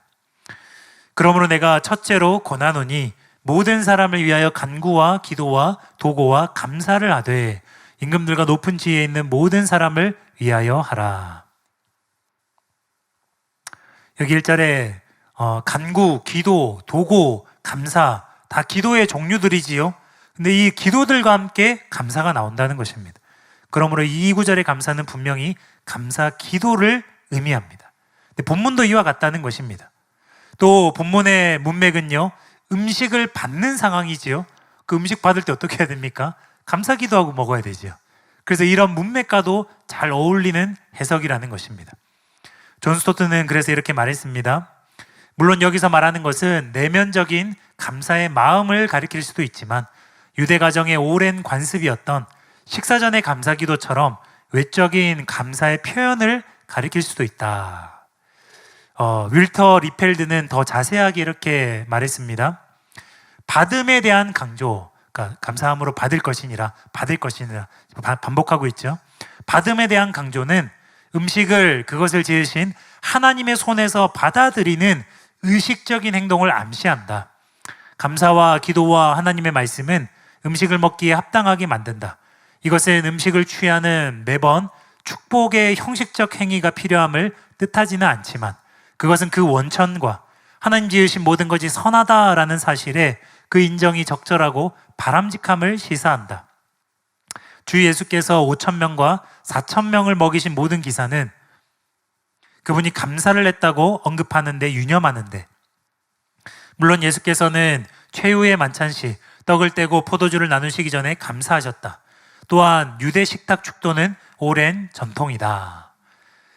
그러므로 내가 첫째로 권하노니 모든 사람을 위하여 간구와 기도와 도고와 감사를 하되 임금들과 높은 지위에 있는 모든 사람을 위하여 하라. 여기 1절에 간구, 기도, 도고, 감사, 다 기도의 종류들이지요. 근데 이 기도들과 함께 감사가 나온다는 것입니다. 그러므로 이 구절의 감사는 분명히 감사 기도를 의미합니다. 근데 본문도 이와 같다는 것입니다. 또 본문의 문맥은요, 음식을 받는 상황이지요. 그 음식 받을 때 어떻게 해야 됩니까? 감사 기도하고 먹어야 되지요. 그래서 이런 문맥과도 잘 어울리는 해석이라는 것입니다. 존 스토트는 그래서 이렇게 말했습니다. 물론 여기서 말하는 것은 내면적인 감사의 마음을 가리킬 수도 있지만 유대 가정의 오랜 관습이었던 식사 전의 감사 기도처럼 외적인 감사의 표현을 가리킬 수도 있다. 윌터 리펠드는 더 자세하게 이렇게 말했습니다. 받음에 대한 강조, 그러니까 감사함으로 받을 것이니라 반복하고 있죠. 받음에 대한 강조는 음식을, 그것을 지으신 하나님의 손에서 받아들이는 의식적인 행동을 암시한다. 감사와 기도와 하나님의 말씀은 음식을 먹기에 합당하게 만든다. 이것은 음식을 취하는 매번 축복의 형식적 행위가 필요함을 뜻하지는 않지만 그것은 그 원천과 하나님 지으신 모든 것이 선하다라는 사실에 그 인정이 적절하고 바람직함을 시사한다. 주 예수께서 5,000명과 4,000명을 먹이신 모든 기사는 그분이 감사를 했다고 언급하는데 유념하는데, 물론 예수께서는 최후의 만찬시 떡을 떼고 포도주를 나누시기 전에 감사하셨다. 또한 유대 식탁 축도는 오랜 전통이다.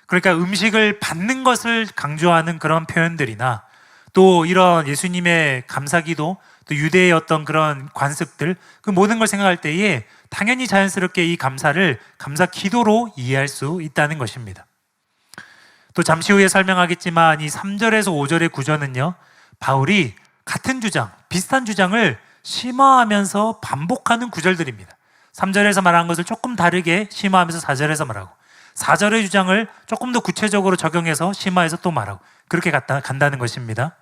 그러니까 음식을 받는 것을 강조하는 그런 표현들이나 또 이런 예수님의 감사기도, 또 유대의 어떤 그런 관습들, 그 모든 걸 생각할 때에 당연히 자연스럽게 이 감사를 감사 기도로 이해할 수 있다는 것입니다. 또 잠시 후에 설명하겠지만 이 3절에서 5절의 구조는요, 바울이 같은 주장, 비슷한 주장을 심화하면서 반복하는 구절들입니다. 3절에서 말한 것을 조금 다르게 심화하면서 4절에서 말하고, 4절의 주장을 조금 더 구체적으로 적용해서 심화해서 또 말하고, 그렇게 간다는 것입니다.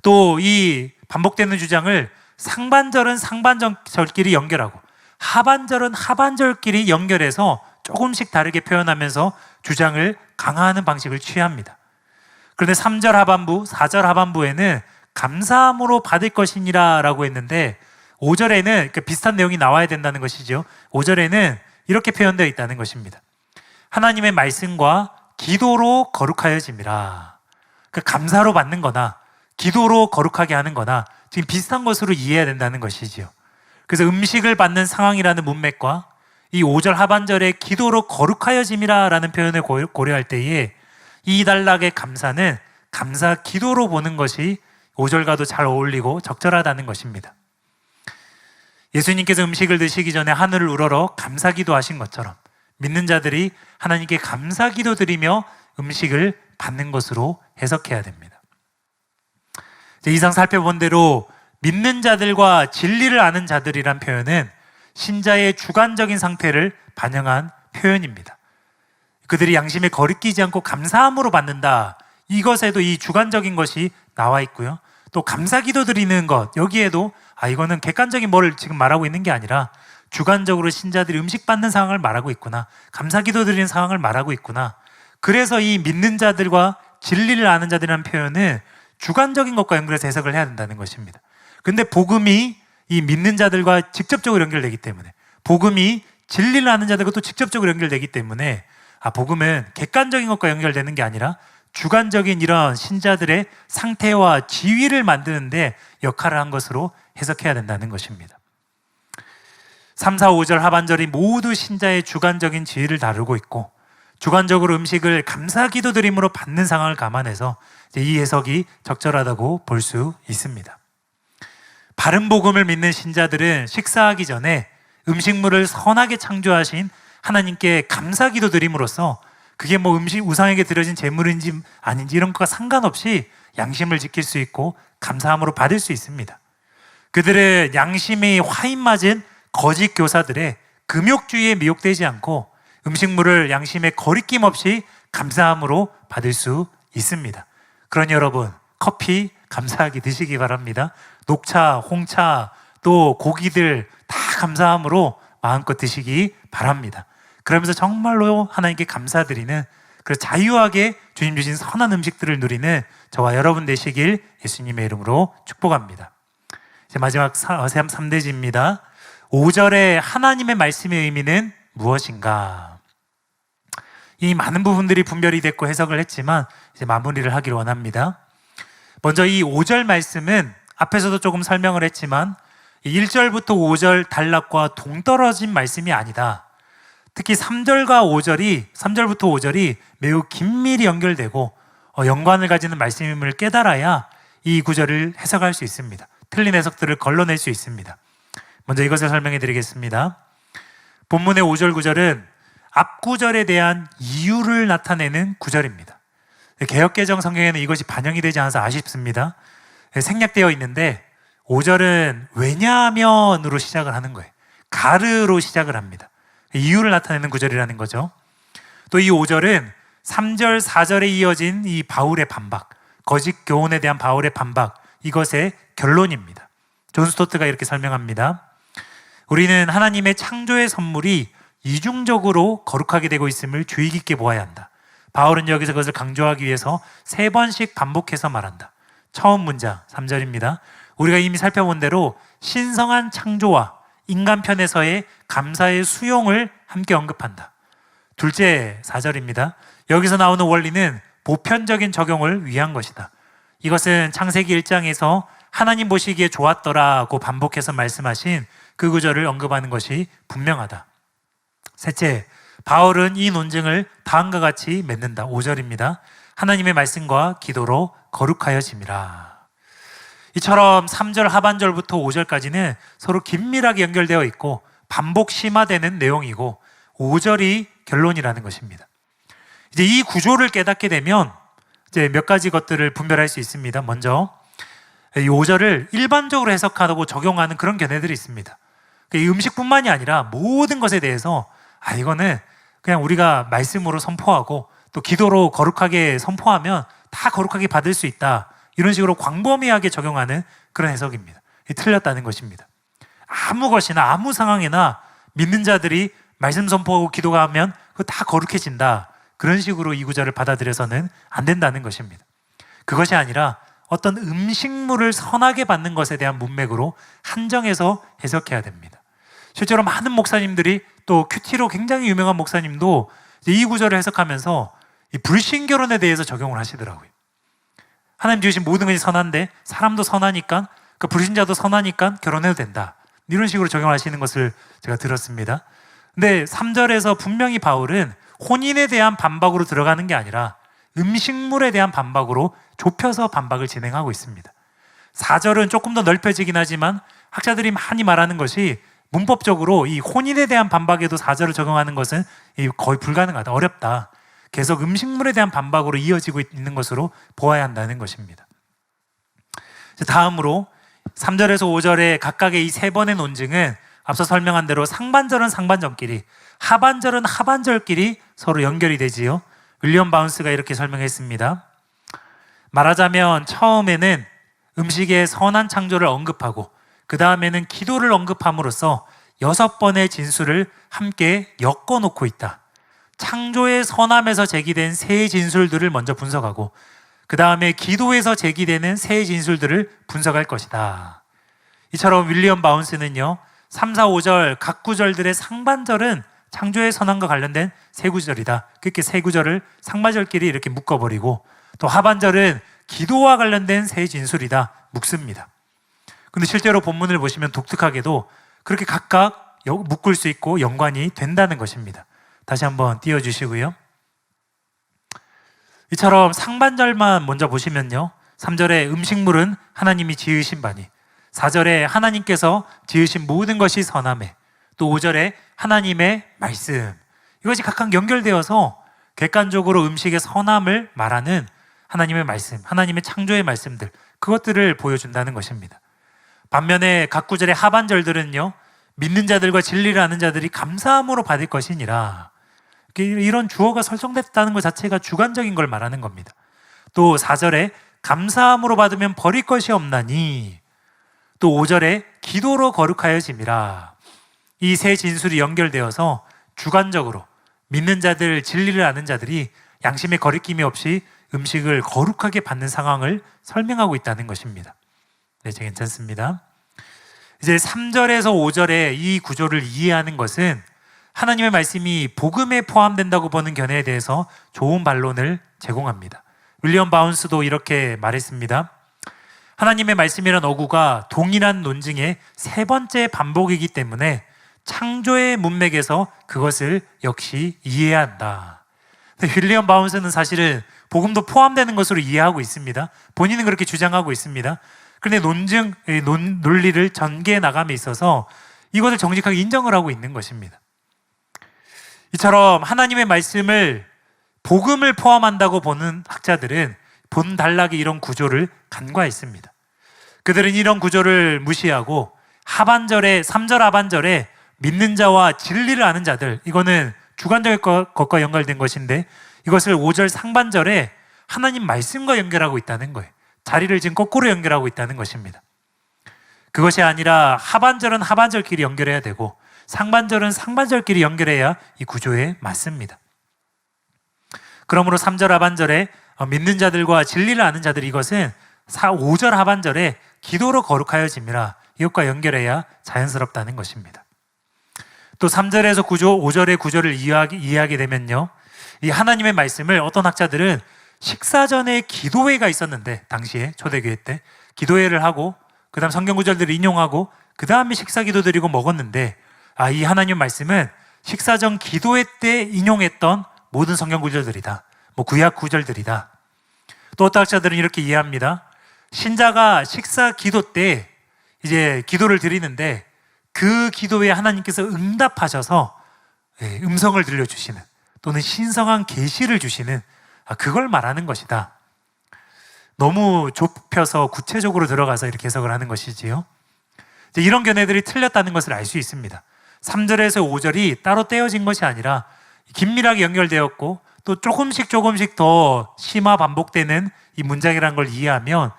또 이 반복되는 주장을 상반절은 상반절끼리 연결하고 하반절은 하반절끼리 연결해서 조금씩 다르게 표현하면서 주장을 강화하는 방식을 취합니다. 그런데 3절 하반부, 4절 하반부에는 감사함으로 받을 것이니라 라고 했는데 5절에는 비슷한 내용이 나와야 된다는 것이죠. 5절에는 이렇게 표현되어 있다는 것입니다. 하나님의 말씀과 기도로 거룩하여짐이라. 감사로 받는 거나 기도로 거룩하게 하는 거나 지금 비슷한 것으로 이해해야 된다는 것이지요. 그래서 음식을 받는 상황이라는 문맥과 이 5절 하반절의 기도로 거룩하여짐이라 라는 표현을 고려할 때에 이 단락의 감사는 감사 기도로 보는 것이 5절과도 잘 어울리고 적절하다는 것입니다. 예수님께서 음식을 드시기 전에 하늘을 우러러 감사기도 하신 것처럼 믿는 자들이 하나님께 감사기도 드리며 음식을 받는 것으로 해석해야 됩니다. 이상 살펴본 대로 믿는 자들과 진리를 아는 자들이란 표현은 신자의 주관적인 상태를 반영한 표현입니다. 그들이 양심에 거리끼지 않고 감사함으로 받는다, 이것에도 이 주관적인 것이 나와 있고요. 또 감사기도 드리는 것, 여기에도 이거는 객관적인 뭘 지금 말하고 있는 게 아니라 주관적으로 신자들이 음식 받는 상황을 말하고 있구나, 감사기도 드리는 상황을 말하고 있구나. 그래서 이 믿는 자들과 진리를 아는 자들이라는 표현은 주관적인 것과 연결해서 해석을 해야 된다는 것입니다. 근데 복음이 이 믿는 자들과 직접적으로 연결되기 때문에, 복음이 진리를 아는 자들과 또 직접적으로 연결되기 때문에 복음은 객관적인 것과 연결되는 게 아니라 주관적인 이런 신자들의 상태와 지위를 만드는데 역할을 한 것으로 해석해야 된다는 것입니다. 3, 4, 5절 하반절이 모두 신자의 주관적인 지위를 다루고 있고, 주관적으로 음식을 감사기도 드림으로 받는 상황을 감안해서 이 해석이 적절하다고 볼 수 있습니다. 바른 복음을 믿는 신자들은 식사하기 전에 음식물을 선하게 창조하신 하나님께 감사기도 드림으로써, 그게 뭐 우상에게 드려진 제물인지 아닌지 이런 것과 상관없이 양심을 지킬 수 있고 감사함으로 받을 수 있습니다. 그들의 양심이 화인 맞은 거짓 교사들의 금욕주의에 미혹되지 않고 음식물을 양심에 거리낌 없이 감사함으로 받을 수 있습니다. 그러니 여러분, 커피 감사하게 드시기 바랍니다. 녹차, 홍차, 또 고기들 다 감사함으로 마음껏 드시기 바랍니다. 그러면서 정말로 하나님께 감사드리는, 그래서 자유하게 주님 주신 선한 음식들을 누리는 저와 여러분 되시길 예수님의 이름으로 축복합니다. 이제 마지막 3대지입니다. 5절에 하나님의 말씀의 의미는 무엇인가? 이 많은 부분들이 분별이 됐고 해석을 했지만 이제 마무리를 하기를 원합니다. 먼저 이 5절 말씀은 앞에서도 조금 설명을 했지만 1절부터 5절 단락과 동떨어진 말씀이 아니다. 특히 3절부터 5절이 매우 긴밀히 연결되고 연관을 가지는 말씀임을 깨달아야 이 구절을 해석할 수 있습니다. 틀린 해석들을 걸러낼 수 있습니다. 먼저 이것을 설명해 드리겠습니다. 본문의 5절, 9절은 앞 구절에 대한 이유를 나타내는 구절입니다. 개역개정 성경에는 이것이 반영이 되지 않아서 아쉽습니다. 생략되어 있는데 5절은 왜냐하면으로 시작을 하는 거예요. 가르로 시작을 합니다. 이유를 나타내는 구절이라는 거죠. 또 이 5절은 3절, 4절에 이어진 이 바울의 반박, 거짓 교훈에 대한 바울의 반박, 이것의 결론입니다. 존 스토트가 이렇게 설명합니다. 우리는 하나님의 창조의 선물이 이중적으로 거룩하게 되고 있음을 주의 깊게 보아야 한다. 바울은 여기서 그것을 강조하기 위해서 3번씩 반복해서 말한다. 처음 문장 3절입니다. 우리가 이미 살펴본 대로 신성한 창조와 인간 편에서의 감사의 수용을 함께 언급한다. 둘째 4절입니다. 여기서 나오는 원리는 보편적인 적용을 위한 것이다. 이것은 창세기 1장에서 하나님 보시기에 좋았더라고 반복해서 말씀하신 그 구절을 언급하는 것이 분명하다. 셋째, 바울은 이 논증을 다음과 같이 맺는다. 5절입니다. 하나님의 말씀과 기도로 거룩하여짐이라. 이처럼 3절 하반절부터 5절까지는 서로 긴밀하게 연결되어 있고 반복 심화되는 내용이고 5절이 결론이라는 것입니다. 이제 이 구조를 깨닫게 되면 이제 몇 가지 것들을 분별할 수 있습니다. 먼저 이 5절을 일반적으로 해석하고 적용하는 그런 견해들이 있습니다. 이 음식뿐만이 아니라 모든 것에 대해서 이거는 그냥 우리가 말씀으로 선포하고 또 기도로 거룩하게 선포하면 다 거룩하게 받을 수 있다. 이런 식으로 광범위하게 적용하는 그런 해석입니다. 틀렸다는 것입니다. 아무 것이나 아무 상황이나 믿는 자들이 말씀 선포하고 기도가 하면 그거 다 거룩해진다. 그런 식으로 이 구절을 받아들여서는 안 된다는 것입니다. 그것이 아니라 어떤 음식물을 선하게 받는 것에 대한 문맥으로 한정해서 해석해야 됩니다. 실제로 많은 목사님들이 또 큐티로 굉장히 유명한 목사님도 이 구절을 해석하면서 이 불신결혼에 대해서 적용을 하시더라고요. 하나님 주신 모든 것이 선한데 사람도 선하니까 그 불신자도 선하니까 결혼해도 된다. 이런 식으로 적용하시는 것을 제가 들었습니다. 근데 3절에서 분명히 바울은 혼인에 대한 반박으로 들어가는 게 아니라 음식물에 대한 반박으로 좁혀서 반박을 진행하고 있습니다. 4절은 조금 더 넓혀지긴 하지만 학자들이 많이 말하는 것이 문법적으로 이 혼인에 대한 반박에도 4절을 적용하는 것은 거의 불가능하다, 어렵다. 계속 음식물에 대한 반박으로 이어지고 있는 것으로 보아야 한다는 것입니다. 다음으로 3절에서 5절의 각각의 이 3번의 논증은 앞서 설명한 대로 상반절은 상반절끼리, 하반절은 하반절끼리 서로 연결이 되지요. 윌리엄 바운스가 이렇게 설명했습니다. 말하자면 처음에는 음식의 선한 창조를 언급하고 그 다음에는 기도를 언급함으로써 6번의 진술을 함께 엮어놓고 있다. 창조의 선함에서 제기된 세 진술들을 먼저 분석하고 그 다음에 기도에서 제기되는 세 진술들을 분석할 것이다. 이처럼 윌리엄 바운스는요, 3, 4, 5절 각 구절들의 상반절은 창조의 선함과 관련된 세 구절이다. 그렇게 세 구절을 상반절끼리 이렇게 묶어버리고 또 하반절은 기도와 관련된 세 진술이다 묶습니다. 근데 실제로 본문을 보시면 독특하게도 그렇게 각각 묶을 수 있고 연관이 된다는 것입니다. 다시 한번 띄워주시고요. 이처럼 상반절만 먼저 보시면요, 3절에 음식물은 하나님이 지으신 바니, 4절에 하나님께서 지으신 모든 것이 선하매, 또 5절에 하나님의 말씀, 이것이 각각 연결되어서 객관적으로 음식의 선함을 말하는 하나님의 말씀, 하나님의 창조의 말씀들, 그것들을 보여준다는 것입니다. 반면에 각 구절의 하반절들은요, 믿는 자들과 진리를 아는 자들이 감사함으로 받을 것이니라, 이런 주어가 설정됐다는 것 자체가 주관적인 걸 말하는 겁니다. 또 4절에 감사함으로 받으면 버릴 것이 없나니, 또 5절에 기도로 거룩하여짐이라. 이 세 진술이 연결되어서 주관적으로 믿는 자들, 진리를 아는 자들이 양심의 거리낌이 없이 음식을 거룩하게 받는 상황을 설명하고 있다는 것입니다. 네, 괜찮습니다. 이제 3절에서 5절의 이 구조를 이해하는 것은 하나님의 말씀이 복음에 포함된다고 보는 견해에 대해서 좋은 반론을 제공합니다. 윌리엄 바운스도 이렇게 말했습니다. 하나님의 말씀이란 어구가 동일한 논증의 세 번째 반복이기 때문에 창조의 문맥에서 그것을 역시 이해해야 한다. 윌리엄 바운스는 사실은 복음도 포함되는 것으로 이해하고 있습니다. 본인은 그렇게 주장하고 있습니다. 그런데 논리를 전개해 나감에 있어서 이것을 정직하게 인정을 하고 있는 것입니다. 이처럼 하나님의 말씀을 복음을 포함한다고 보는 학자들은 본단락의 이런 구조를 간과했습니다. 그들은 이런 구조를 무시하고 하반절에 3절 하반절에 믿는 자와 진리를 아는 자들, 이거는 주관적인 것과 연결된 것인데 이것을 5절 상반절에 하나님 말씀과 연결하고 있다는 거예요. 자리를 지금 거꾸로 연결하고 있다는 것입니다. 그것이 아니라 하반절은 하반절끼리 연결해야 되고 상반절은 상반절끼리 연결해야 이 구조에 맞습니다. 그러므로 3절 하반절에 믿는 자들과 진리를 아는 자들, 이것은 5절 하반절에 기도로 거룩하여짐이라, 이것과 연결해야 자연스럽다는 것입니다. 또 3절에서 5절의 구조를 이해하게 되면요, 이 하나님의 말씀을 어떤 학자들은 식사 전에 기도회가 있었는데, 당시에 초대교회 때 기도회를 하고 그 다음 성경 구절들을 인용하고 그 다음에 식사 기도 드리고 먹었는데, 이 하나님 말씀은 식사 전 기도회 때 인용했던 모든 성경 구절들이다, 구약 구절들이다. 또 어떤 학자들은 이렇게 이해합니다. 신자가 식사 기도 때 이제 기도를 드리는데 그 기도에 하나님께서 응답하셔서 음성을 들려주시는, 또는 신성한 계시를 주시는, 그걸 말하는 것이다. 너무 좁혀서 구체적으로 들어가서 이렇게 해석을 하는 것이지요. 이런 견해들이 틀렸다는 것을 알 수 있습니다. 3절에서 5절이 따로 떼어진 것이 아니라 긴밀하게 연결되었고 또 조금씩 더 심화 반복되는 이 문장이라는 걸 이해하면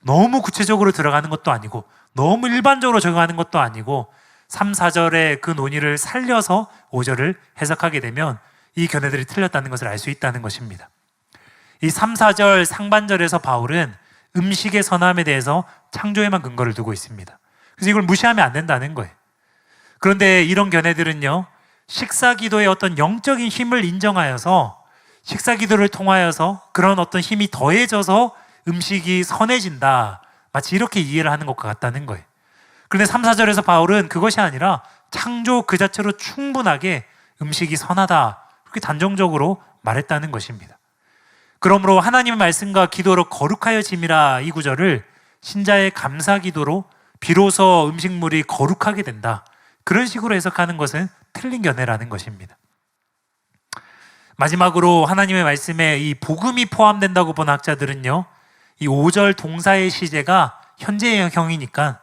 너무 구체적으로 들어가는 것도 아니고 너무 일반적으로 적용하는 것도 아니고 3, 4절의 그 논의를 살려서 5절을 해석하게 되면 이 견해들이 틀렸다는 것을 알 수 있다는 것입니다. 이 3, 4절 상반절에서 바울은 음식의 선함에 대해서 창조에만 근거를 두고 있습니다. 그래서 이걸 무시하면 안 된다는 거예요. 그런데 이런 견해들은요, 식사 기도의 어떤 영적인 힘을 인정하여서 식사 기도를 통하여서 그런 어떤 힘이 더해져서 음식이 선해진다, 마치 이렇게 이해를 하는 것과 같다는 거예요. 그런데 3, 4절에서 바울은 그것이 아니라 창조 그 자체로 충분하게 음식이 선하다, 그렇게 단정적으로 말했다는 것입니다. 그러므로 하나님의 말씀과 기도로 거룩하여짐이라, 이 구절을 신자의 감사 기도로 비로소 음식물이 거룩하게 된다, 그런 식으로 해석하는 것은 틀린 견해라는 것입니다. 마지막으로 하나님의 말씀에 이 복음이 포함된다고 보는 학자들은요, 이 5절 동사의 시제가 현재형이니까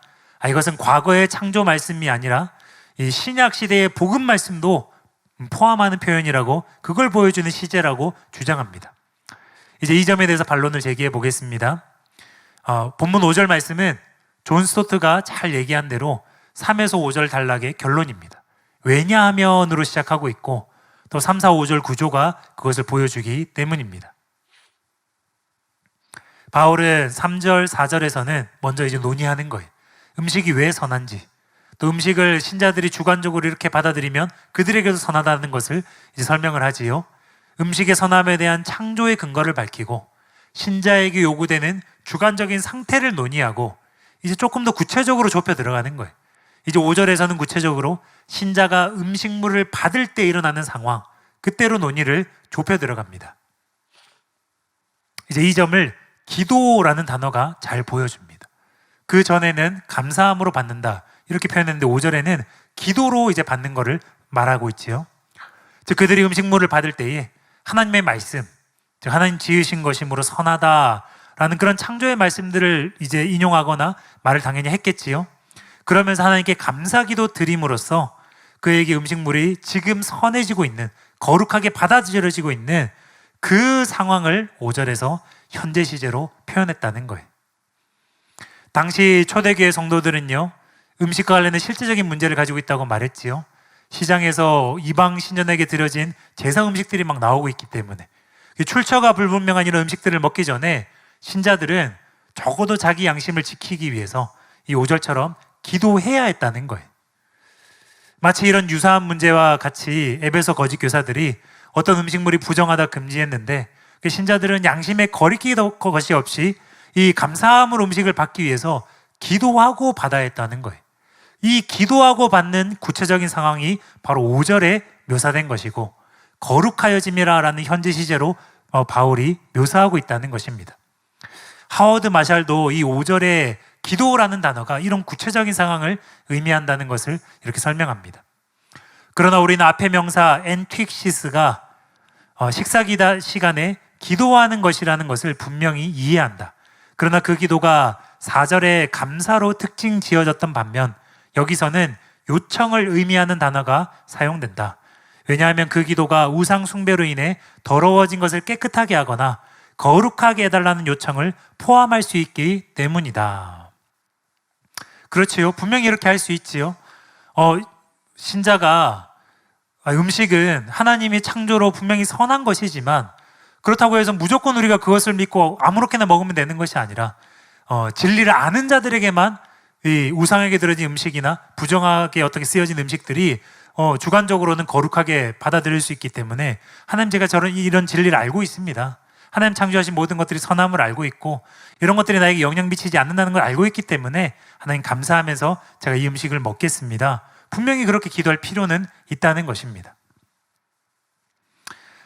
이것은 과거의 창조 말씀이 아니라 이 신약 시대의 복음 말씀도 포함하는 표현이라고, 그걸 보여주는 시제라고 주장합니다. 이제 이 점에 대해서 반론을 제기해 보겠습니다. 본문 5절 말씀은 존 스토트가 잘 얘기한 대로 3에서 5절 단락의 결론입니다. 왜냐하면으로 시작하고 있고 또 3, 4, 5절 구조가 그것을 보여주기 때문입니다. 바울은 3절, 4절에서는 먼저 이제 논의하는 거예요. 음식이 왜 선한지, 또 음식을 신자들이 주관적으로 이렇게 받아들이면 그들에게도 선하다는 것을 이제 설명을 하지요. 음식의 선함에 대한 창조의 근거를 밝히고 신자에게 요구되는 주관적인 상태를 논의하고 이제 조금 더 구체적으로 좁혀 들어가는 거예요. 이제 5절에서는 구체적으로 신자가 음식물을 받을 때 일어나는 상황, 그때로 논의를 좁혀 들어갑니다. 이제 이 점을 기도라는 단어가 잘 보여줍니다. 그 전에는 감사함으로 받는다 이렇게 표현했는데 5절에는 기도로 이제 받는 것을 말하고 있지요. 즉 그들이 음식물을 받을 때에 하나님의 말씀, 즉 하나님 지으신 것이므로 선하다라는 그런 창조의 말씀들을 이제 인용하거나 말을 당연히 했겠지요. 그러면서 하나님께 감사기도 드림으로써 그에게 음식물이 지금 선해지고 있는, 거룩하게 받아들여지고 있는 그 상황을 5절에서 현재 시제로 표현했다는 거예요. 당시 초대교회 성도들은요, 음식과 관련된 실제적인 문제를 가지고 있다고 말했지요. 시장에서 이방 신전에게 드려진 제사 음식들이 막 나오고 있기 때문에 출처가 불분명한 이런 음식들을 먹기 전에 신자들은 적어도 자기 양심을 지키기 위해서 이 5절처럼 기도해야 했다는 거예요. 마치 이런 유사한 문제와 같이 에베소 거짓 교사들이 어떤 음식물이 부정하다 금지했는데 신자들은 양심에 거리끼 것이 없이 이 감사함으로 음식을 받기 위해서 기도하고 받아야 했다는 거예요. 이 기도하고 받는 구체적인 상황이 바로 5절에 묘사된 것이고 거룩하여짐이라는 현재 시제로 바울이 묘사하고 있다는 것입니다. 하워드 마샬도 이 5절에 기도라는 단어가 이런 구체적인 상황을 의미한다는 것을 이렇게 설명합니다. 그러나 우리는 앞의 명사 엔틱시스가 식사 시간에 기도하는 것이라는 것을 분명히 이해한다. 그러나 그 기도가 4절에 감사로 특징 지어졌던 반면 여기서는 요청을 의미하는 단어가 사용된다. 왜냐하면 그 기도가 우상 숭배로 인해 더러워진 것을 깨끗하게 하거나 거룩하게 해달라는 요청을 포함할 수 있기 때문이다. 그렇지요. 분명히 이렇게 할 수 있지요. 신자가 음식은 하나님의 창조로 분명히 선한 것이지만 그렇다고 해서 무조건 우리가 그것을 믿고 아무렇게나 먹으면 되는 것이 아니라 진리를 아는 자들에게만 이 우상에게 들어진 음식이나 부정하게 어떻게 쓰여진 음식들이 주관적으로는 거룩하게 받아들일 수 있기 때문에 하나님 제가 이런 진리를 알고 있습니다. 하나님 창조하신 모든 것들이 선함을 알고 있고 이런 것들이 나에게 영향 미치지 않는다는 걸 알고 있기 때문에 하나님 감사하면서 제가 이 음식을 먹겠습니다. 분명히 그렇게 기도할 필요는 있다는 것입니다.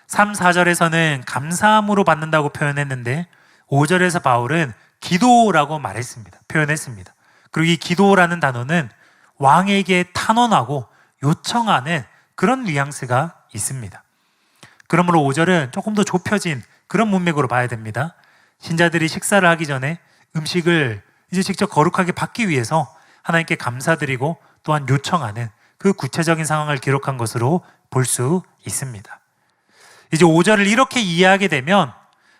3, 4절에서는 감사함으로 받는다고 표현했는데 5절에서 바울은 기도라고 말했습니다. 표현했습니다. 그리고 이 기도라는 단어는 왕에게 탄원하고 요청하는 그런 뉘앙스가 있습니다. 그러므로 5절은 조금 더 좁혀진 그런 문맥으로 봐야 됩니다. 신자들이 식사를 하기 전에 음식을 이제 직접 거룩하게 받기 위해서 하나님께 감사드리고 또한 요청하는 그 구체적인 상황을 기록한 것으로 볼 수 있습니다. 이제 5절을 이렇게 이해하게 되면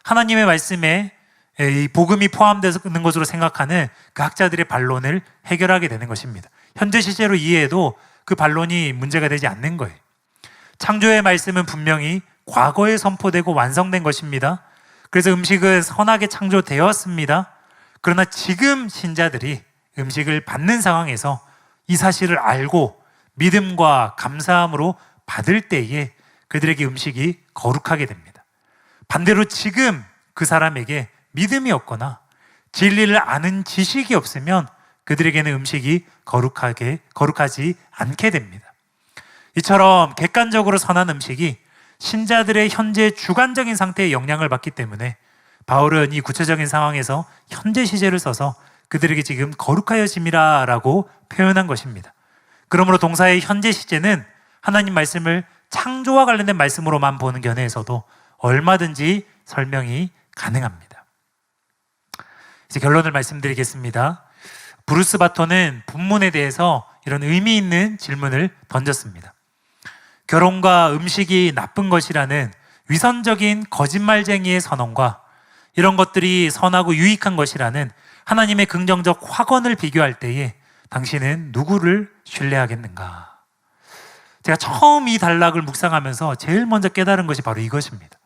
하나님의 말씀에 이 복음이 포함되는 것으로 생각하는 그 학자들의 반론을 해결하게 되는 것입니다. 현재 시제로 이해해도 그 반론이 문제가 되지 않는 거예요. 창조의 말씀은 분명히 과거에 선포되고 완성된 것입니다. 그래서 음식은 선하게 창조되었습니다. 그러나 지금 신자들이 음식을 받는 상황에서 이 사실을 알고 믿음과 감사함으로 받을 때에 그들에게 음식이 거룩하게 됩니다. 반대로 지금 그 사람에게 믿음이 없거나 진리를 아는 지식이 없으면 그들에게는 음식이 거룩하지 않게 됩니다. 이처럼 객관적으로 선한 음식이 신자들의 현재 주관적인 상태에 영향을 받기 때문에 바울은 이 구체적인 상황에서 현재 시제를 써서 그들에게 지금 거룩하여짐이라고 표현한 것입니다. 그러므로 동사의 현재 시제는 하나님 말씀을 창조와 관련된 말씀으로만 보는 견해에서도 얼마든지 설명이 가능합니다. 이제 결론을 말씀드리겠습니다. 브루스 바톤은 본문에 대해서 이런 의미 있는 질문을 던졌습니다. 결혼과 음식이 나쁜 것이라는 위선적인 거짓말쟁이의 선언과 이런 것들이 선하고 유익한 것이라는 하나님의 긍정적 확언을 비교할 때에 당신은 누구를 신뢰하겠는가? 제가 처음 이 단락을 묵상하면서 제일 먼저 깨달은 것이 바로 이것입니다.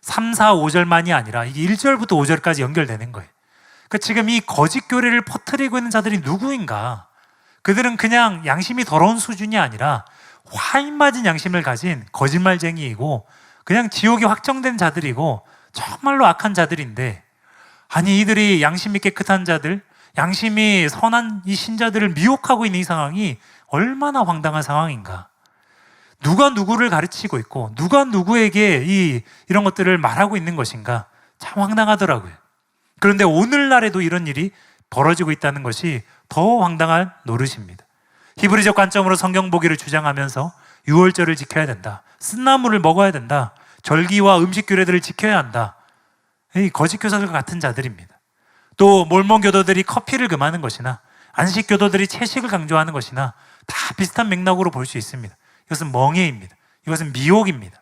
3, 4, 5절만이 아니라 이게 1절부터 5절까지 연결되는 거예요. 그러니까 지금 이 거짓 교리를 퍼뜨리고 있는 자들이 누구인가? 그들은 그냥 양심이 더러운 수준이 아니라 화인 맞은 양심을 가진 거짓말쟁이이고 그냥 지옥이 확정된 자들이고 정말로 악한 자들인데, 아니 이들이 양심이 깨끗한 자들, 양심이 선한 이 신자들을 미혹하고 있는 이 상황이 얼마나 황당한 상황인가? 누가 누구를 가르치고 있고 누가 누구에게 이런 것들을 말하고 있는 것인가? 참 황당하더라고요. 그런데 오늘날에도 이런 일이 벌어지고 있다는 것이 더 황당한 노릇입니다. 히브리적 관점으로 성경 보기를 주장하면서 유월절을 지켜야 된다, 쓴나물을 먹어야 된다, 절기와 음식 규례들을 지켜야 한다, 이 거짓 교사들과 같은 자들입니다. 또 몰몬 교도들이 커피를 금하는 것이나 안식 교도들이 채식을 강조하는 것이나 다 비슷한 맥락으로 볼 수 있습니다. 이것은 멍해입니다. 이것은 미혹입니다.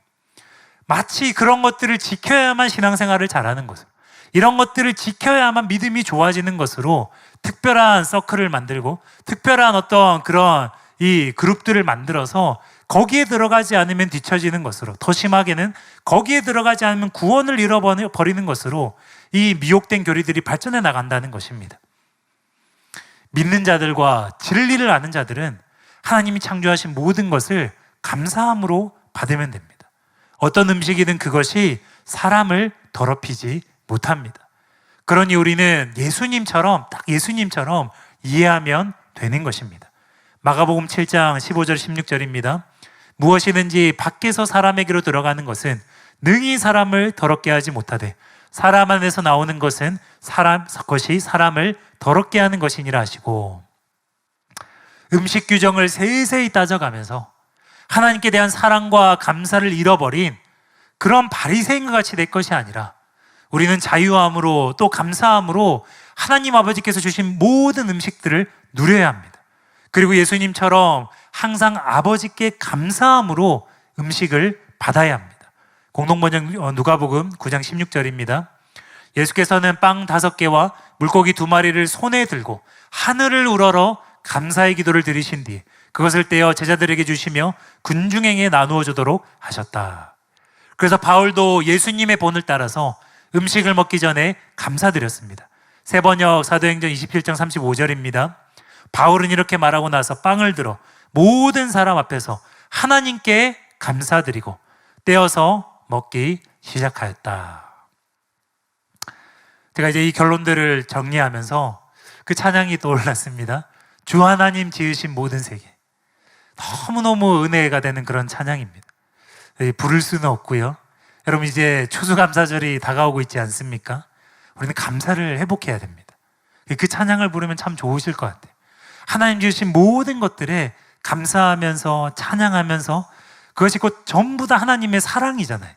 마치 그런 것들을 지켜야만 신앙생활을 잘하는 것을, 이런 것들을 지켜야만 믿음이 좋아지는 것으로 특별한 서클을 만들고 특별한 어떤 그런 이 그룹들을 만들어서 거기에 들어가지 않으면 뒤처지는 것으로, 더 심하게는 거기에 들어가지 않으면 구원을 잃어버리는 것으로 이 미혹된 교리들이 발전해 나간다는 것입니다. 믿는 자들과 진리를 아는 자들은 하나님이 창조하신 모든 것을 감사함으로 받으면 됩니다. 어떤 음식이든 그것이 사람을 더럽히지 못합니다. 그러니 우리는 예수님처럼, 딱 예수님처럼 이해하면 되는 것입니다. 마가복음 7장 15절 16절입니다. 무엇이든지 밖에서 사람에게로 들어가는 것은 능히 사람을 더럽게 하지 못하되 사람 안에서 나오는 것은 그것이 사람을 더럽게 하는 것이니라 하시고, 음식 규정을 세세히 따져가면서 하나님께 대한 사랑과 감사를 잃어버린 그런 바리새인과 같이 될 것이 아니라 우리는 자유함으로 또 감사함으로 하나님 아버지께서 주신 모든 음식들을 누려야 합니다. 그리고 예수님처럼 항상 아버지께 감사함으로 음식을 받아야 합니다. 공동번역 누가복음 9장 16절입니다. 예수께서는 빵 5개와 물고기 2마리를 손에 들고 하늘을 우러러 감사의 기도를 드리신 뒤 그것을 떼어 제자들에게 주시며 군중에게 나누어 주도록 하셨다. 그래서 바울도 예수님의 본을 따라서 음식을 먹기 전에 감사드렸습니다. 세번역 사도행전 27장 35절입니다. 바울은 이렇게 말하고 나서 빵을 들어 모든 사람 앞에서 하나님께 감사드리고 떼어서 먹기 시작하였다. 제가 이제 이 결론들을 정리하면서 그 찬양이 떠올랐습니다. 주 하나님 지으신 모든 세계. 너무너무 은혜가 되는 그런 찬양입니다. 부를 수는 없고요. 여러분 이제 추수감사절이 다가오고 있지 않습니까? 우리는 감사를 회복해야 됩니다. 그 찬양을 부르면 참 좋으실 것 같아요. 하나님 지으신 모든 것들에 감사하면서 찬양하면서, 그것이 곧 전부 다 하나님의 사랑이잖아요.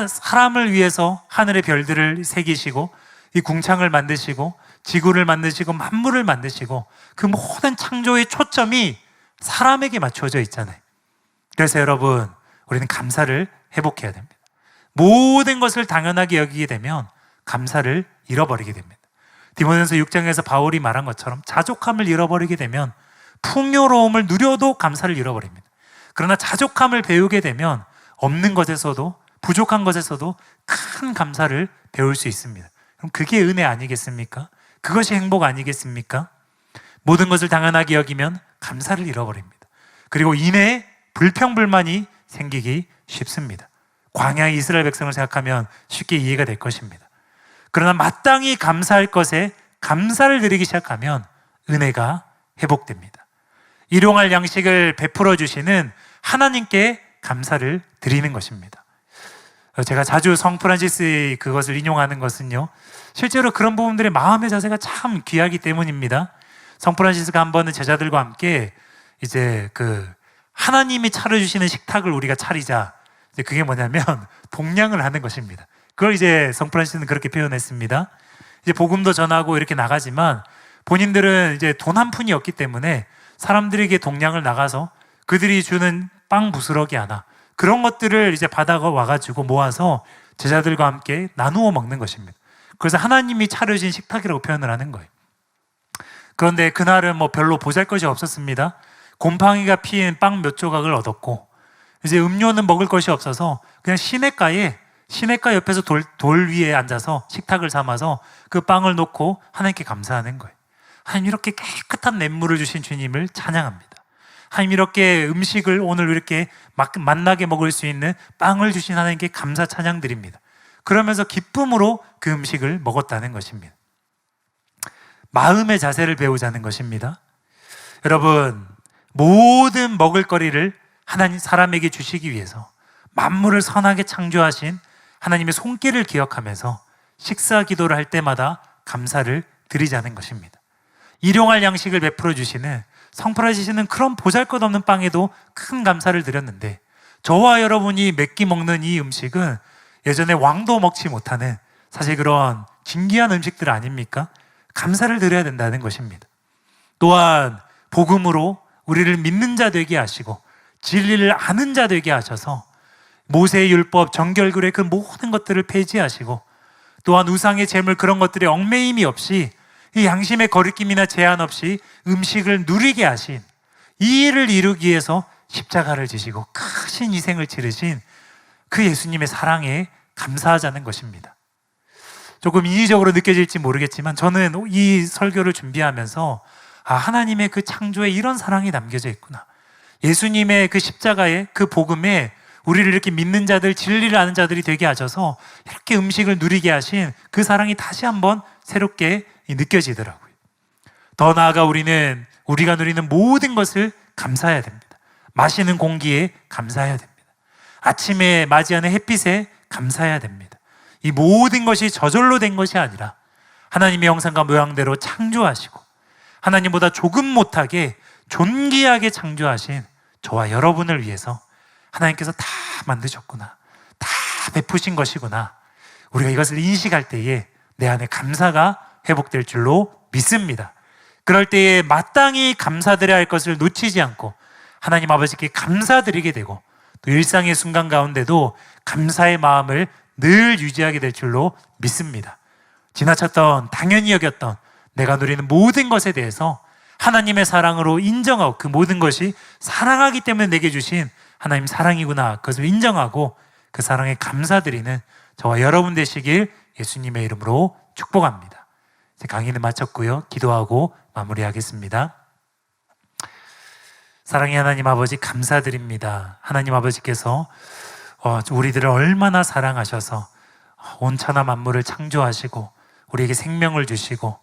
사람을 위해서 하늘의 별들을 새기시고 이 궁창을 만드시고 지구를 만드시고 만물을 만드시고 그 모든 창조의 초점이 사람에게 맞춰져 있잖아요. 그래서 여러분, 우리는 감사를 회복해야 됩니다. 모든 것을 당연하게 여기게 되면 감사를 잃어버리게 됩니다. 디모데전서 6장에서 바울이 말한 것처럼 자족함을 잃어버리게 되면 풍요로움을 누려도 감사를 잃어버립니다. 그러나 자족함을 배우게 되면 없는 것에서도, 부족한 것에서도 큰 감사를 배울 수 있습니다. 그럼 그게 은혜 아니겠습니까? 그것이 행복 아니겠습니까? 모든 것을 당연하게 여기면 감사를 잃어버립니다. 그리고 이내에 불평불만이 생기기 쉽습니다. 광야의 이스라엘 백성을 생각하면 쉽게 이해가 될 것입니다. 그러나 마땅히 감사할 것에 감사를 드리기 시작하면 은혜가 회복됩니다. 일용할 양식을 베풀어 주시는 하나님께 감사를 드리는 것입니다. 제가 자주 성 프란시스의 그것을 인용하는 것은요, 실제로 그런 부분들의 마음의 자세가 참 귀하기 때문입니다. 성 프란시스가 한 번은 제자들과 함께 이제 하나님이 차려주시는 식탁을 우리가 차리자. 이제 그게 뭐냐면 동냥을 하는 것입니다. 그걸 이제 성 프란시스는 그렇게 표현했습니다. 이제 복음도 전하고 이렇게 나가지만 본인들은 이제 돈 한 푼이 없기 때문에 사람들에게 동냥을 나가서 그들이 주는 빵 부스러기 하나, 그런 것들을 이제 받아가 와가지고 모아서 제자들과 함께 나누어 먹는 것입니다. 그래서 하나님이 차려진 식탁이라고 표현을 하는 거예요. 그런데 그날은 별로 보잘것이 없었습니다. 곰팡이가 피인 빵 몇 조각을 얻었고, 이제 음료는 먹을 것이 없어서 그냥 시냇가 옆에서 돌 위에 앉아서 식탁을 삼아서 그 빵을 놓고 하나님께 감사하는 거예요. 하나님, 이렇게 깨끗한 냇물을 주신 주님을 찬양합니다. 하나님, 이렇게 음식을 오늘 이렇게 맛나게 먹을 수 있는 빵을 주신 하나님께 감사 찬양 드립니다. 그러면서 기쁨으로 그 음식을 먹었다는 것입니다. 마음의 자세를 배우자는 것입니다. 여러분, 모든 먹을거리를 하나님 사람에게 주시기 위해서 만물을 선하게 창조하신 하나님의 손길을 기억하면서 식사 기도를 할 때마다 감사를 드리자는 것입니다. 일용할 양식을 베풀어 주시는, 성팔아주시는 그런 보잘것없는 빵에도 큰 감사를 드렸는데, 저와 여러분이 몇 끼 먹는 이 음식은 예전에 왕도 먹지 못하는 사실 그런 진귀한 음식들 아닙니까? 감사를 드려야 된다는 것입니다. 또한 복음으로 우리를 믿는 자 되게 하시고 진리를 아는 자 되게 하셔서 모세의 율법, 정결굴의 그 모든 것들을 폐지하시고, 또한 우상의 제물 그런 것들의 얽매임이 없이 이 양심의 거리낌이나 제한 없이 음식을 누리게 하신, 이 일을 이루기 위해서 십자가를 지시고 크신 희생을 치르신 그 예수님의 사랑에 감사하자는 것입니다. 조금 인위적으로 느껴질지 모르겠지만 저는 이 설교를 준비하면서 하나님의 그 창조에 이런 사랑이 담겨져 있구나, 예수님의 그 십자가에, 그 복음에 우리를 이렇게 믿는 자들, 진리를 아는 자들이 되게 하셔서 이렇게 음식을 누리게 하신 그 사랑이 다시 한번 새롭게 느껴지더라고요. 더 나아가 우리는 우리가 누리는 모든 것을 감사해야 됩니다. 마시는 공기에 감사해야 됩니다. 아침에 맞이하는 햇빛에 감사해야 됩니다. 이 모든 것이 저절로 된 것이 아니라 하나님의 형상과 모양대로 창조하시고 하나님보다 조금 못하게 존귀하게 창조하신 저와 여러분을 위해서 하나님께서 다 만드셨구나, 다 베푸신 것이구나, 우리가 이것을 인식할 때에 내 안에 감사가 회복될 줄로 믿습니다. 그럴 때에 마땅히 감사드려야 할 것을 놓치지 않고 하나님 아버지께 감사드리게 되고, 또 일상의 순간 가운데도 감사의 마음을 늘 유지하게 될 줄로 믿습니다. 지나쳤던, 당연히 여겼던 내가 누리는 모든 것에 대해서 하나님의 사랑으로 인정하고, 그 모든 것이 사랑하기 때문에 내게 주신 하나님 사랑이구나, 그것을 인정하고 그 사랑에 감사드리는 저와 여러분 되시길 예수님의 이름으로 축복합니다. 이제 강의는 마쳤고요, 기도하고 마무리하겠습니다. 사랑의 하나님 아버지, 감사드립니다. 하나님 아버지께서 우리들을 얼마나 사랑하셔서 온천하 만물을 창조하시고 우리에게 생명을 주시고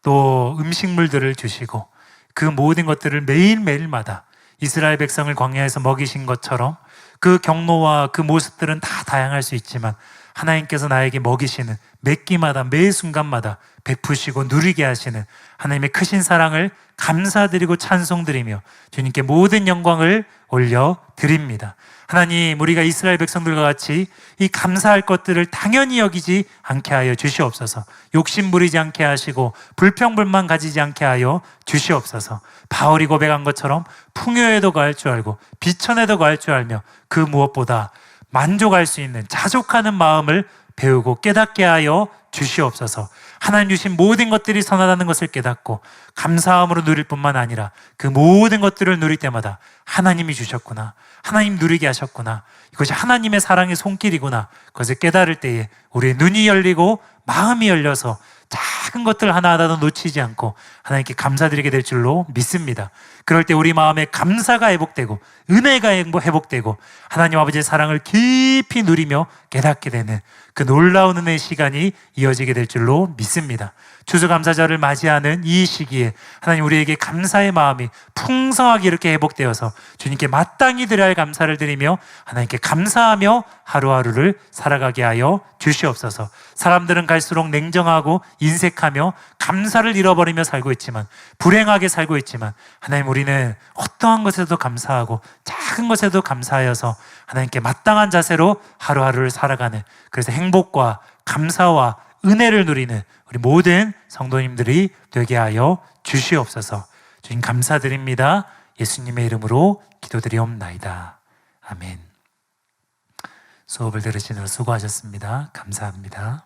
또 음식물들을 주시고 그 모든 것들을 매일매일마다 이스라엘 백성을 광야에서 먹이신 것처럼, 그 경로와 그 모습들은 다 다양할 수 있지만 하나님께서 나에게 먹이시는 매 끼마다, 매 순간마다 베푸시고 누리게 하시는 하나님의 크신 사랑을 감사드리고 찬송드리며 주님께 모든 영광을 올려드립니다. 하나님, 우리가 이스라엘 백성들과 같이 이 감사할 것들을 당연히 여기지 않게 하여 주시옵소서. 욕심 부리지 않게 하시고 불평불만 가지지 않게 하여 주시옵소서. 바울이 고백한 것처럼 풍요에도 거할 줄 알고 비천에도 거할 줄 알며 그 무엇보다 만족할 수 있는 자족하는 마음을 배우고 깨닫게 하여 주시옵소서. 하나님 주신 모든 것들이 선하다는 것을 깨닫고 감사함으로 누릴 뿐만 아니라 그 모든 것들을 누릴 때마다 하나님이 주셨구나, 하나님 누리게 하셨구나, 이것이 하나님의 사랑의 손길이구나, 그것을 깨달을 때에 우리의 눈이 열리고 마음이 열려서 작은 것들 하나하나도 놓치지 않고 하나님께 감사드리게 될 줄로 믿습니다. 그럴 때 우리 마음에 감사가 회복되고 은혜가 회복되고 하나님 아버지의 사랑을 깊이 누리며 깨닫게 되는 그 놀라운 은혜의 시간이 이어지게 될 줄로 믿습니다. 추수감사절을 맞이하는 이 시기에 하나님, 우리에게 감사의 마음이 풍성하게 이렇게 회복되어서 주님께 마땅히 드려야 할 감사를 드리며 하나님께 감사하며 하루하루를 살아가게 하여 주시옵소서. 사람들은 갈수록 냉정하고 인색하며 감사를 잃어버리며 살고 있지만, 불행하게 살고 있지만, 하나님, 우리는 어떠한 것에도 감사하고 작은 것에도 감사하여서 하나님께 마땅한 자세로 하루하루를 살아가는, 그래서 행복과 감사와 은혜를 누리는 우리 모든 성도님들이 되게 하여 주시옵소서. 주님 감사드립니다. 예수님의 이름으로 기도드리옵나이다. 아멘. 수업을 들으시느라 수고하셨습니다. 감사합니다.